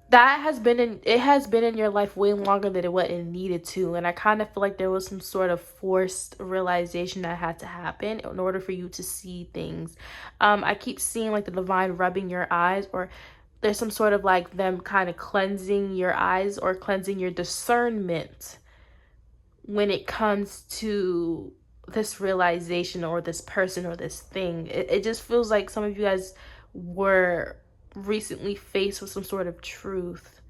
that has been in your life way longer than what it needed to. And I kind of feel like there was some sort of forced realization that had to happen in order for you to see things. I keep seeing like the divine rubbing your eyes, or there's some sort of like them kind of cleansing your eyes or cleansing your discernment when it comes to this realization or this person or this thing. It just feels like some of you guys were recently faced with some sort of truth,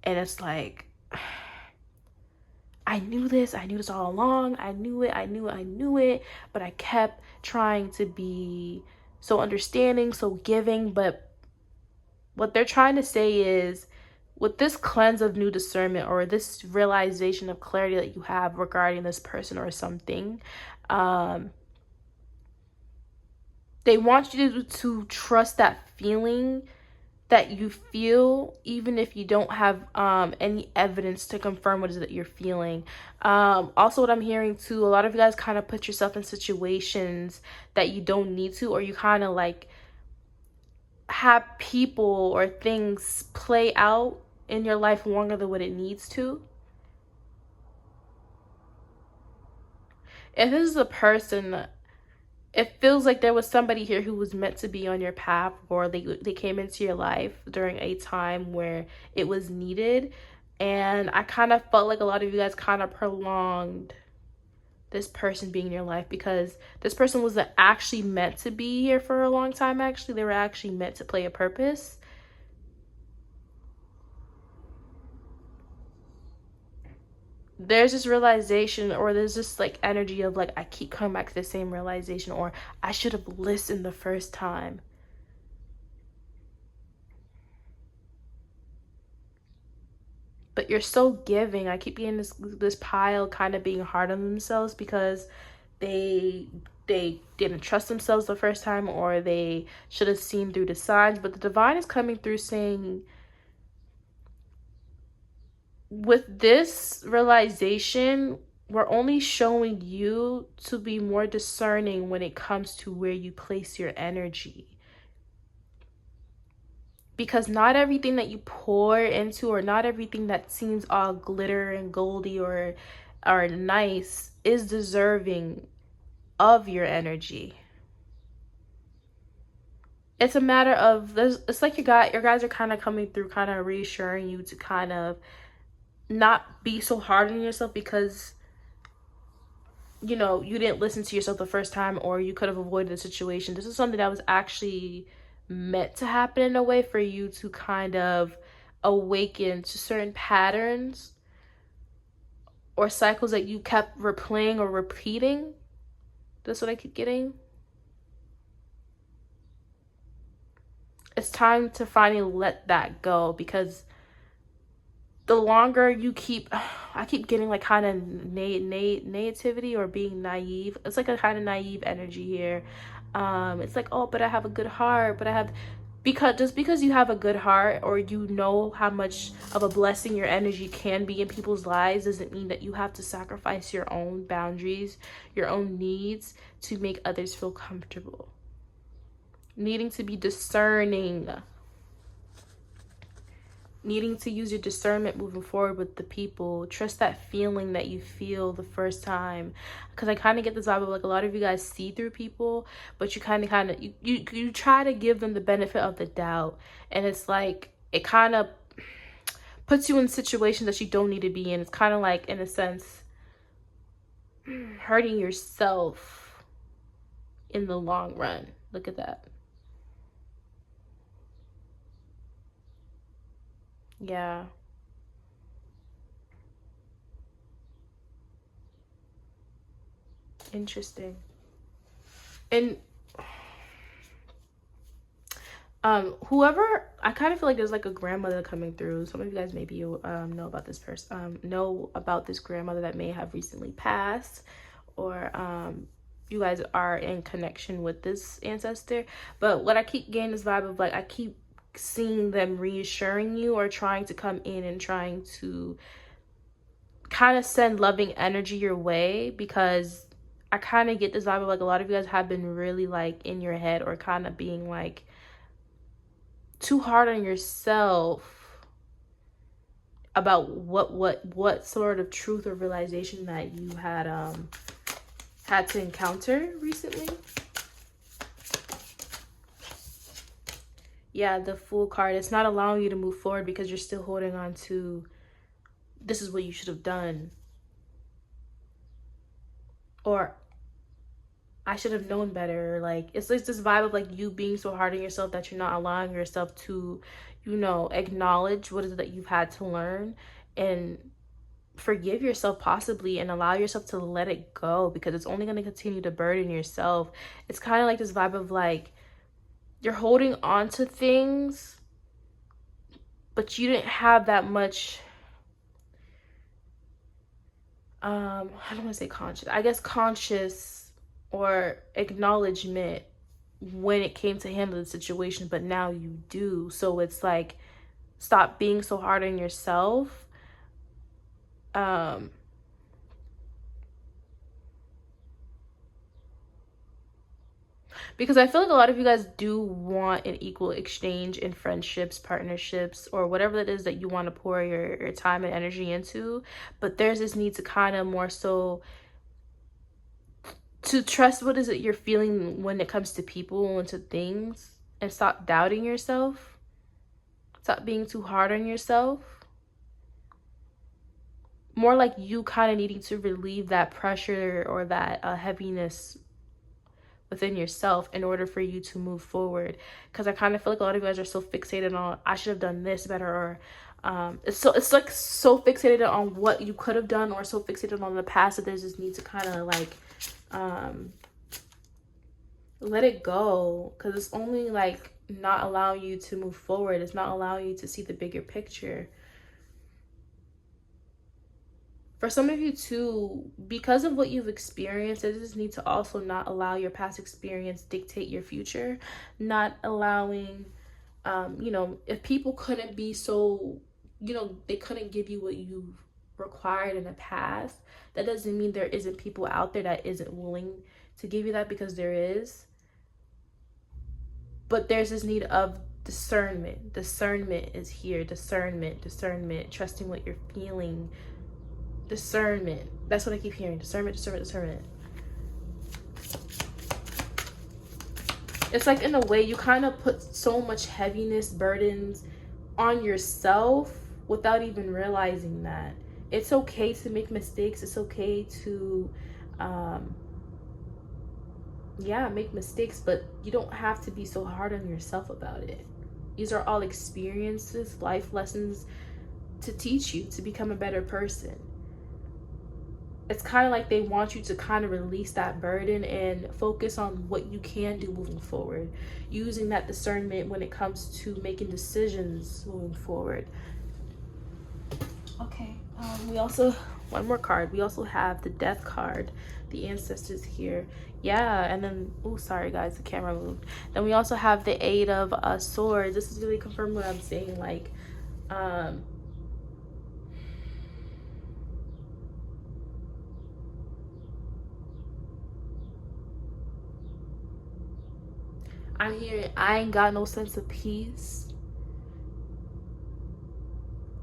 and it's like, I knew this all along. I knew it, but I kept trying to be so understanding, so giving. But what they're trying to say is, with this cleanse of new discernment or this realization of clarity that you have regarding this person or something, they want you to trust that feeling that you feel, even if you don't have any evidence to confirm what it is that you're feeling. Also, what I'm hearing too, a lot of you guys kind of put yourself in situations that you don't need to, or you kind of like have people or things play out in your life longer than what it needs to. If this is a person, it feels like there was somebody here who was meant to be on your path, or they came into your life during a time where it was needed. And I kind of felt like a lot of you guys kind of prolonged this person being in your life, because this person wasn't actually meant to be here for a long time. Actually, they were actually meant to play a purpose. there's this realization, or there's this like energy of like, I keep coming back to the same realization, or I should have listened the first time. But you're so giving. I keep getting this pile kind of being hard on themselves because they didn't trust themselves the first time, or they should have seen through the signs. But the divine is coming through saying, with this realization, we're only showing you to be more discerning when it comes to where you place your energy. Because not everything that you pour into, or not everything that seems all glitter and goldy or nice, is deserving of your energy. It's a matter of, it's like your guys are kind of coming through, kind of reassuring you to kind of not be so hard on yourself, because you know you didn't listen to yourself the first time, or you could have avoided the situation. This is something that was actually meant to happen in a way for you to kind of awaken to certain patterns or cycles that you kept replaying or repeating. That's what I keep getting. It's time to finally let that go, because the longer you keep, I keep getting like kind of naivety or being naive. It's like a kind of naive energy here. It's like, oh, but I have a good heart, but I have, because just because you have a good heart, or you know how much of a blessing your energy can be in people's lives, doesn't mean that you have to sacrifice your own boundaries, your own needs, to make others feel comfortable. Needing to be discerning, needing to use your discernment moving forward with the people. Trust that feeling that you feel the first time, because I kind of get this vibe of like, a lot of you guys see through people, but you kind of you try to give them the benefit of the doubt, and it's like it kind of puts you in situations that you don't need to be in. It's kind of like, in a sense, hurting yourself in the long run. Look at that. Yeah. Interesting. And whoever, I kind of feel like there's like a grandmother coming through. Some of you guys maybe know about this person, know about this grandmother that may have recently passed, or you guys are in connection with this ancestor. But what I keep getting this vibe of like, I keep seeing them reassuring you, or trying to come in and trying to kind of send loving energy your way, because I kind of get this vibe of like, a lot of you guys have been really like in your head, or kind of being like too hard on yourself about what sort of truth or realization that you had to encounter recently. Yeah, the Fool card, it's not allowing you to move forward because you're still holding on to, this is what you should have done, or I should have known better. Like, it's like this vibe of like you being so hard on yourself that you're not allowing yourself to, you know, acknowledge what is it that you've had to learn, and forgive yourself possibly, and allow yourself to let it go, because it's only going to continue to burden yourself. It's kind of like this vibe of like, you're holding on to things, but you didn't have that much, I don't want to say conscious, I guess conscious or acknowledgement when it came to handle the situation, but now you do. So it's like, stop being so hard on yourself. Because I feel like a lot of you guys do want an equal exchange in friendships, partnerships, or whatever it is that you want to pour your time and energy into. But there's this need to kind of more so to trust what is it you're feeling when it comes to people and to things, and stop doubting yourself. Stop being too hard on yourself. More like you kind of needing to relieve that pressure or that heaviness within yourself in order for you to move forward. Because I kind of feel like a lot of you guys are so fixated on, I should have done this better, or It's like so fixated on what you could have done, or so fixated on the past, that there's this need to kind of like let it go, because it's only like not allowing you to move forward. It's not allowing you to see the bigger picture. For some of you too, because of what you've experienced, it just need to also not allow your past experience dictate your future. Not allowing, if people couldn't be so, they couldn't give you what you required in the past, that doesn't mean there isn't people out there that isn't willing to give you that, because there is. But there's this need of discernment. Discernment is here. Discernment, trusting what you're feeling. Discernment. That's what I keep hearing. Discernment. It's like, in a way, you kind of put so much heaviness, burdens on yourself without even realizing that. It's okay to make mistakes. It's okay to, make mistakes, but you don't have to be so hard on yourself about it. These are all experiences, life lessons to teach you to become a better person. It's kind of like they want you to kind of release that burden and focus on what you can do moving forward, using that discernment when it comes to making decisions moving forward. Okay, we also, one more card, we also have the Death card, the ancestors here. Yeah, and then, oh, sorry guys, the camera moved. Then we also have the Eight of Swords. This is really confirming what I'm saying, like, I'm hearing, I ain't got no sense of peace.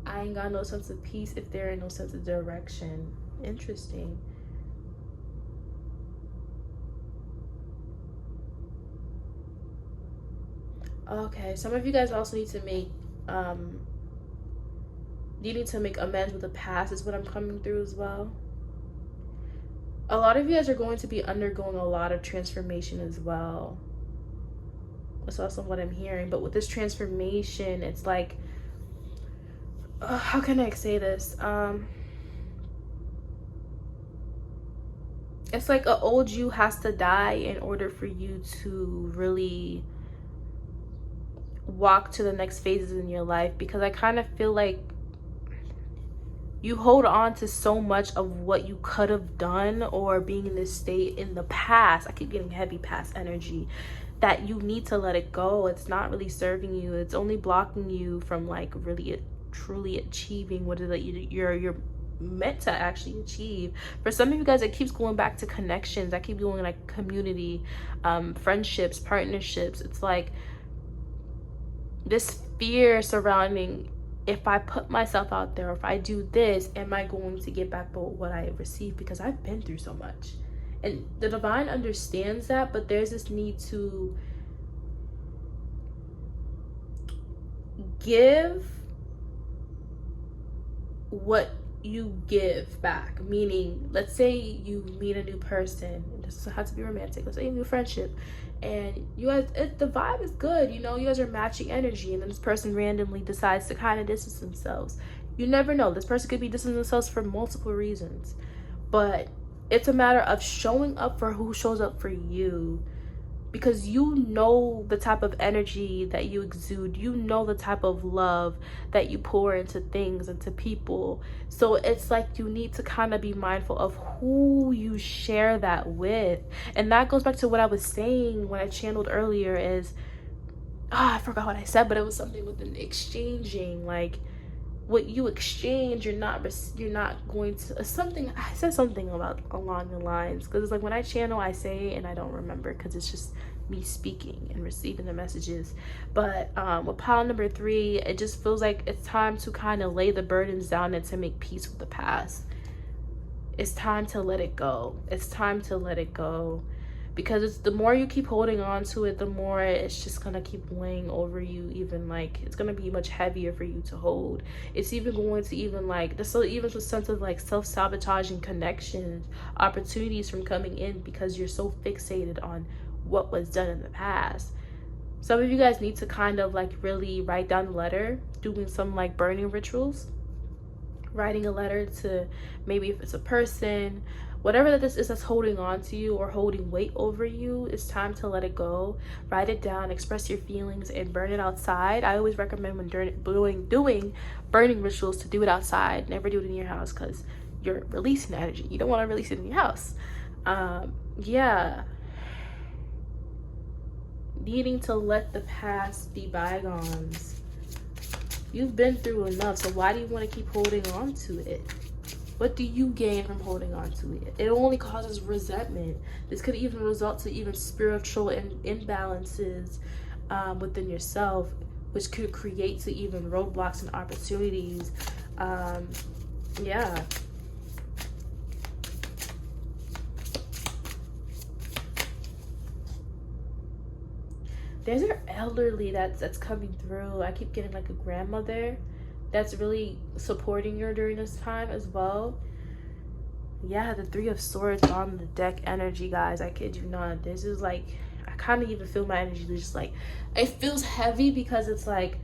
I ain't got no sense of peace if there ain't no sense of direction. Interesting. Okay, some of you guys also need to make you need to make amends with the past, is what I'm coming through as well. A lot of you guys are going to be undergoing a lot of transformation as well. That's also what I'm hearing. But with this transformation, it's like, how can I say this? It's like an old you has to die in order for you to really walk to the next phases in your life, because I kind of feel like you hold on to so much of what you could have done, or being in this state in the past. I keep getting heavy past energy, that you need to let it go. It's not really serving you. It's only blocking you from like really truly achieving what it is that you're meant to actually achieve. For some of you guys, it keeps going back to connections. I keep going like community, friendships, partnerships. It's like this fear surrounding, if I put myself out there, if I do this, am I going to get back what I received? Because I've been through so much. And the divine understands that, but there's this need to give what you give back. Meaning, let's say you meet a new person, it doesn't have to be romantic, let's say a new friendship, and you guys, the vibe is good, you guys are matching energy, and then this person randomly decides to kind of distance themselves. You never know, this person could be distancing themselves for multiple reasons, but it's a matter of showing up for who shows up for you, because you know the type of energy that you exude, you know the type of love that you pour into things, into people. So it's like you need to kind of be mindful of who you share that with. And that goes back to what I was saying when I channeled earlier, is I forgot what I said, but it was something with an exchanging, like what you exchange, you're not going to something. I said something about along the lines, because it's like when I channel, I say and I don't remember, because it's just me speaking and receiving the messages. But with pile number 3, it just feels like it's time to kind of lay the burdens down and to make peace with the past. It's time to let it go. It's time to let it go, because it's the more you keep holding on to it, the more it's just gonna keep weighing over you. Even like it's gonna be much heavier for you to hold. It's even going to even like this, so even with sense of like self-sabotaging connections, opportunities from coming in, because you're so fixated on what was done in the past. Some of you guys need to kind of like really write down the letter, doing some like burning rituals, writing a letter to, maybe if it's a person, whatever that this is that's holding on to you or holding weight over you. It's time to let it go. Write it down, express your feelings, and burn it outside. I always recommend when doing burning rituals to do it outside. Never do it in your house, because you're releasing energy. You don't want to release it in your house. Yeah, needing to let the past be bygones. You've been through enough, so why do you want to keep holding on to it? What do you gain from holding on to it? It only causes resentment. This could even result to even spiritual imbalances within yourself, which could create to even roadblocks and opportunities. Yeah. There's an elderly that's coming through. I keep getting like a grandmother that's really supporting you during this time as well. Yeah, the Three of Swords on the deck energy, guys. I kid you not. This is like, I kind of even feel my energy just like, it feels heavy, because it's like,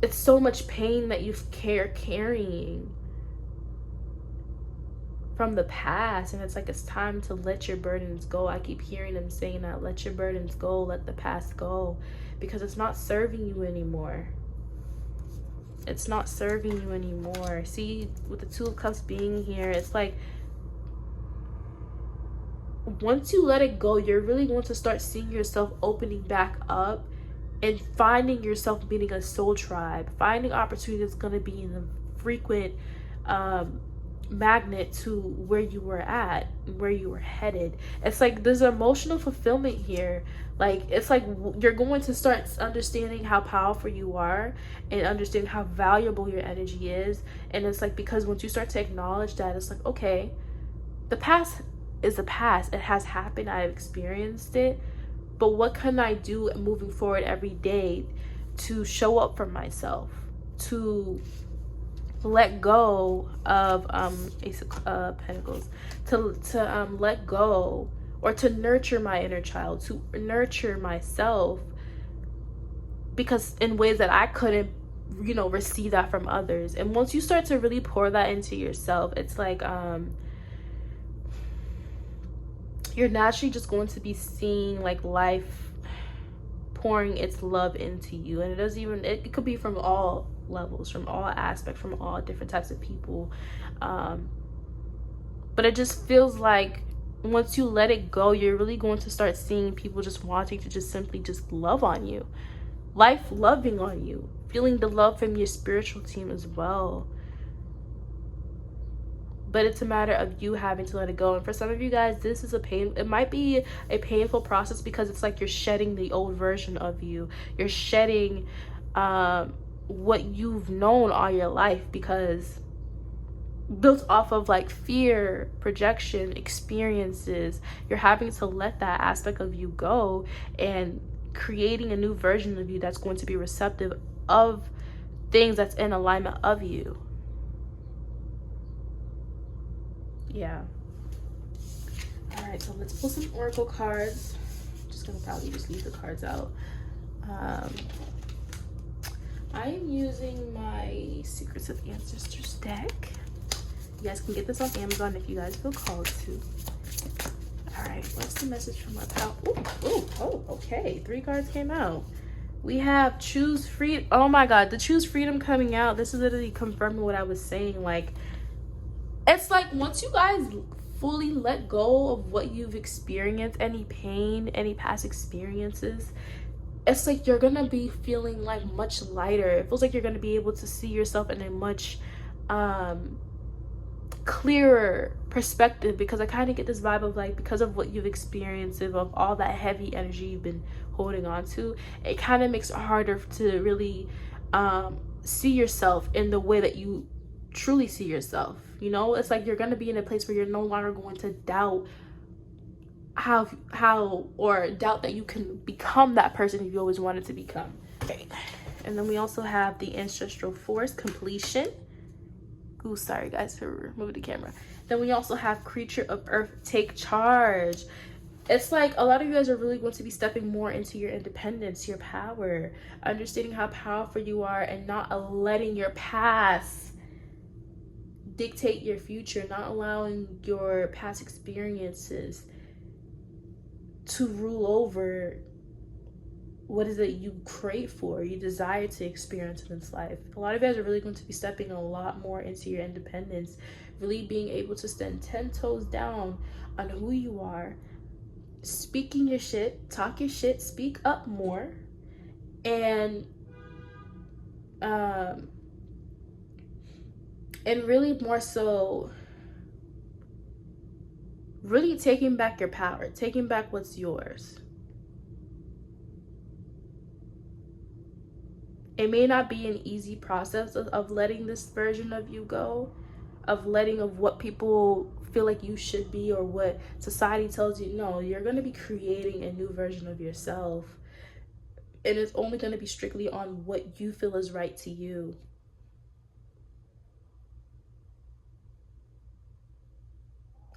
it's so much pain that you've carrying from the past, and it's like, it's time to let your burdens go. I keep hearing them saying that, let your burdens go, let the past go, because it's not serving you anymore. It's not serving you anymore. See, with the Two of Cups being here, it's like, once you let it go, you're really going to start seeing yourself opening back up and finding yourself meeting a soul tribe, finding opportunity that's going to be in a frequent magnet to where you were at, where you were headed. It's like there's emotional fulfillment here. Like, it's like you're going to start understanding how powerful you are and understand how valuable your energy is. And it's like, because once you start to acknowledge that, it's like, okay, the past is the past. It has happened. I've experienced it. But what can I do moving forward every day to show up for myself, to let go of Ace of Pentacles, to let go, or to nurture my inner child, to nurture myself, because in ways that I couldn't, receive that from others. And once you start to really pour that into yourself, it's like you're naturally just going to be seeing like life pouring its love into you. And it could be from all levels, from all aspects, from all different types of people, but it just feels like once you let it go, you're really going to start seeing people just wanting to just simply just love on you, life loving on you, feeling the love from your spiritual team as well. But it's a matter of you having to let it go. And for some of you guys, this is it might be a painful process, because it's like you're shedding the old version of you. You're shedding what you've known all your life, because built off of like fear, projection, experiences, you're having to let that aspect of you go and creating a new version of you that's going to be receptive of things that's in alignment of you. Yeah. All right, so let's pull some oracle cards. I'm just gonna probably just leave the cards out. I am using my Secrets of Ancestors deck. You guys can get this on Amazon if you guys feel called to. All right, what's the message from my pal? Oh, okay. 3 cards came out. We have choose freedom. Oh my God, the choose freedom coming out. This is literally confirming what I was saying. Like, it's like once you guys fully let go of what you've experienced, any pain, any past experiences, it's like you're gonna be feeling like much lighter. It feels like you're gonna be able to see yourself in a much clearer perspective, because I kind of get this vibe of like, because of what you've experienced, of all that heavy energy you've been holding on to, it kind of makes it harder to really see yourself in the way that you truly see yourself. It's like you're gonna be in a place where you're no longer going to doubt how or doubt that you can become that person you always wanted to become. Okay. And then we also have the ancestral force completion. Ooh, sorry guys for moving the camera. Then we also have creature of earth take charge. it's like a lot of you guys are really going to be stepping more into your independence, your power, understanding how powerful you are, and not letting your past dictate your future, not allowing your past experiences to rule over what is it you crave for, you desire to experience in this life. A lot of you guys are really going to be stepping a lot more into your independence, really being able to stand 10 toes down on who you are, speaking your shit, talk your shit, speak up more, and um and really more so really taking back your power, taking back what's yours. It may not be an easy process of letting this version of you go, of letting of what people feel like you should be or what society tells you. No, you're going to be creating a new version of yourself, and it's only going to be strictly on what you feel is right to you.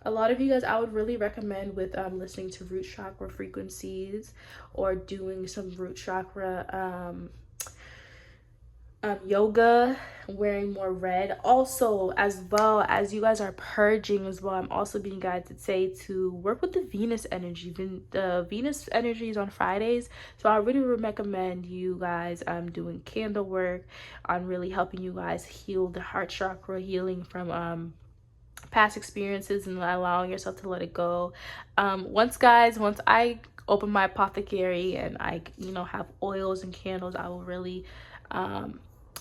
A lot of you guys, I would really recommend with listening to root chakra frequencies or doing some root chakra yoga, wearing more red. Also, as well as you guys are purging as well, I'm also being guided to say to work with the Venus energy. The Venus energy is on Fridays, so I really recommend you guys doing candle work on really helping you guys heal the heart chakra, healing from past experiences and allowing yourself to let it go. Once I open my apothecary and I have oils and candles, I will really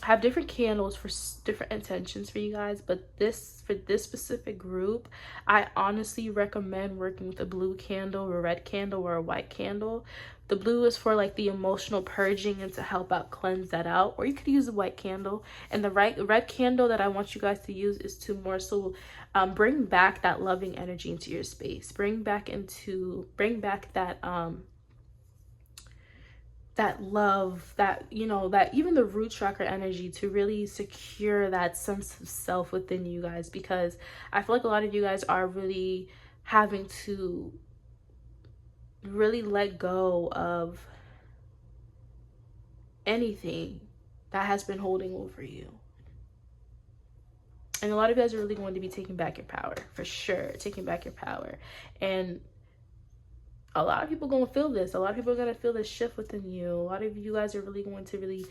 have different candles for different intentions for you guys. But for this specific group, I honestly recommend working with a blue candle, a red candle, or a white candle. The blue is for like the emotional purging and to help out cleanse that out, or you could use a white candle. And the red candle that I want you guys to use is to more so bring back that loving energy into your space, bring back that love, that that even the root chakra energy, to really secure that sense of self within you guys. Because I feel like a lot of you guys are really having to really let go of anything that has been holding over you. And a lot of you guys are really going to be taking back your power, for sure, taking back your power. And a lot of people going to feel this. A lot of people are going to feel this shift within you. A lot of you guys are really going to really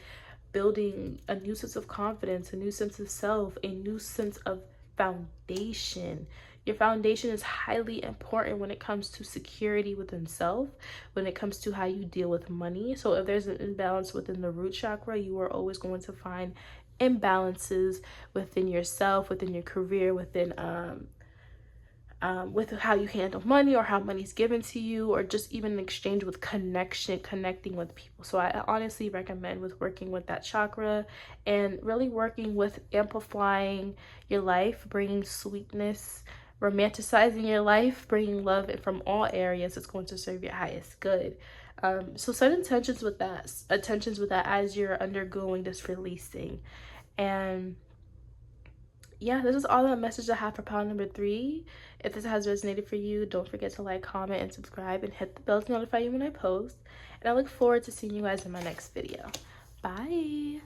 building a new sense of confidence, a new sense of self, a new sense of foundation. Your foundation is highly important when it comes to security within self, when it comes to how you deal with money. So if there's an imbalance within the root chakra, you are always going to find imbalances within yourself, within your career, within with how you handle money or how money's given to you, or just even in exchange with connecting with people. So I honestly recommend with working with that chakra and really working with amplifying your life, bringing sweetness, romanticizing your life, bringing love from all areas. It's going to serve your highest good. So set intentions with that as you're undergoing this releasing. And yeah, this is all that message I have for pile number 3. If this has resonated for you, don't forget to like, comment, and subscribe, and hit the bell to notify you when I post. And I look forward to seeing you guys in my next video. Bye.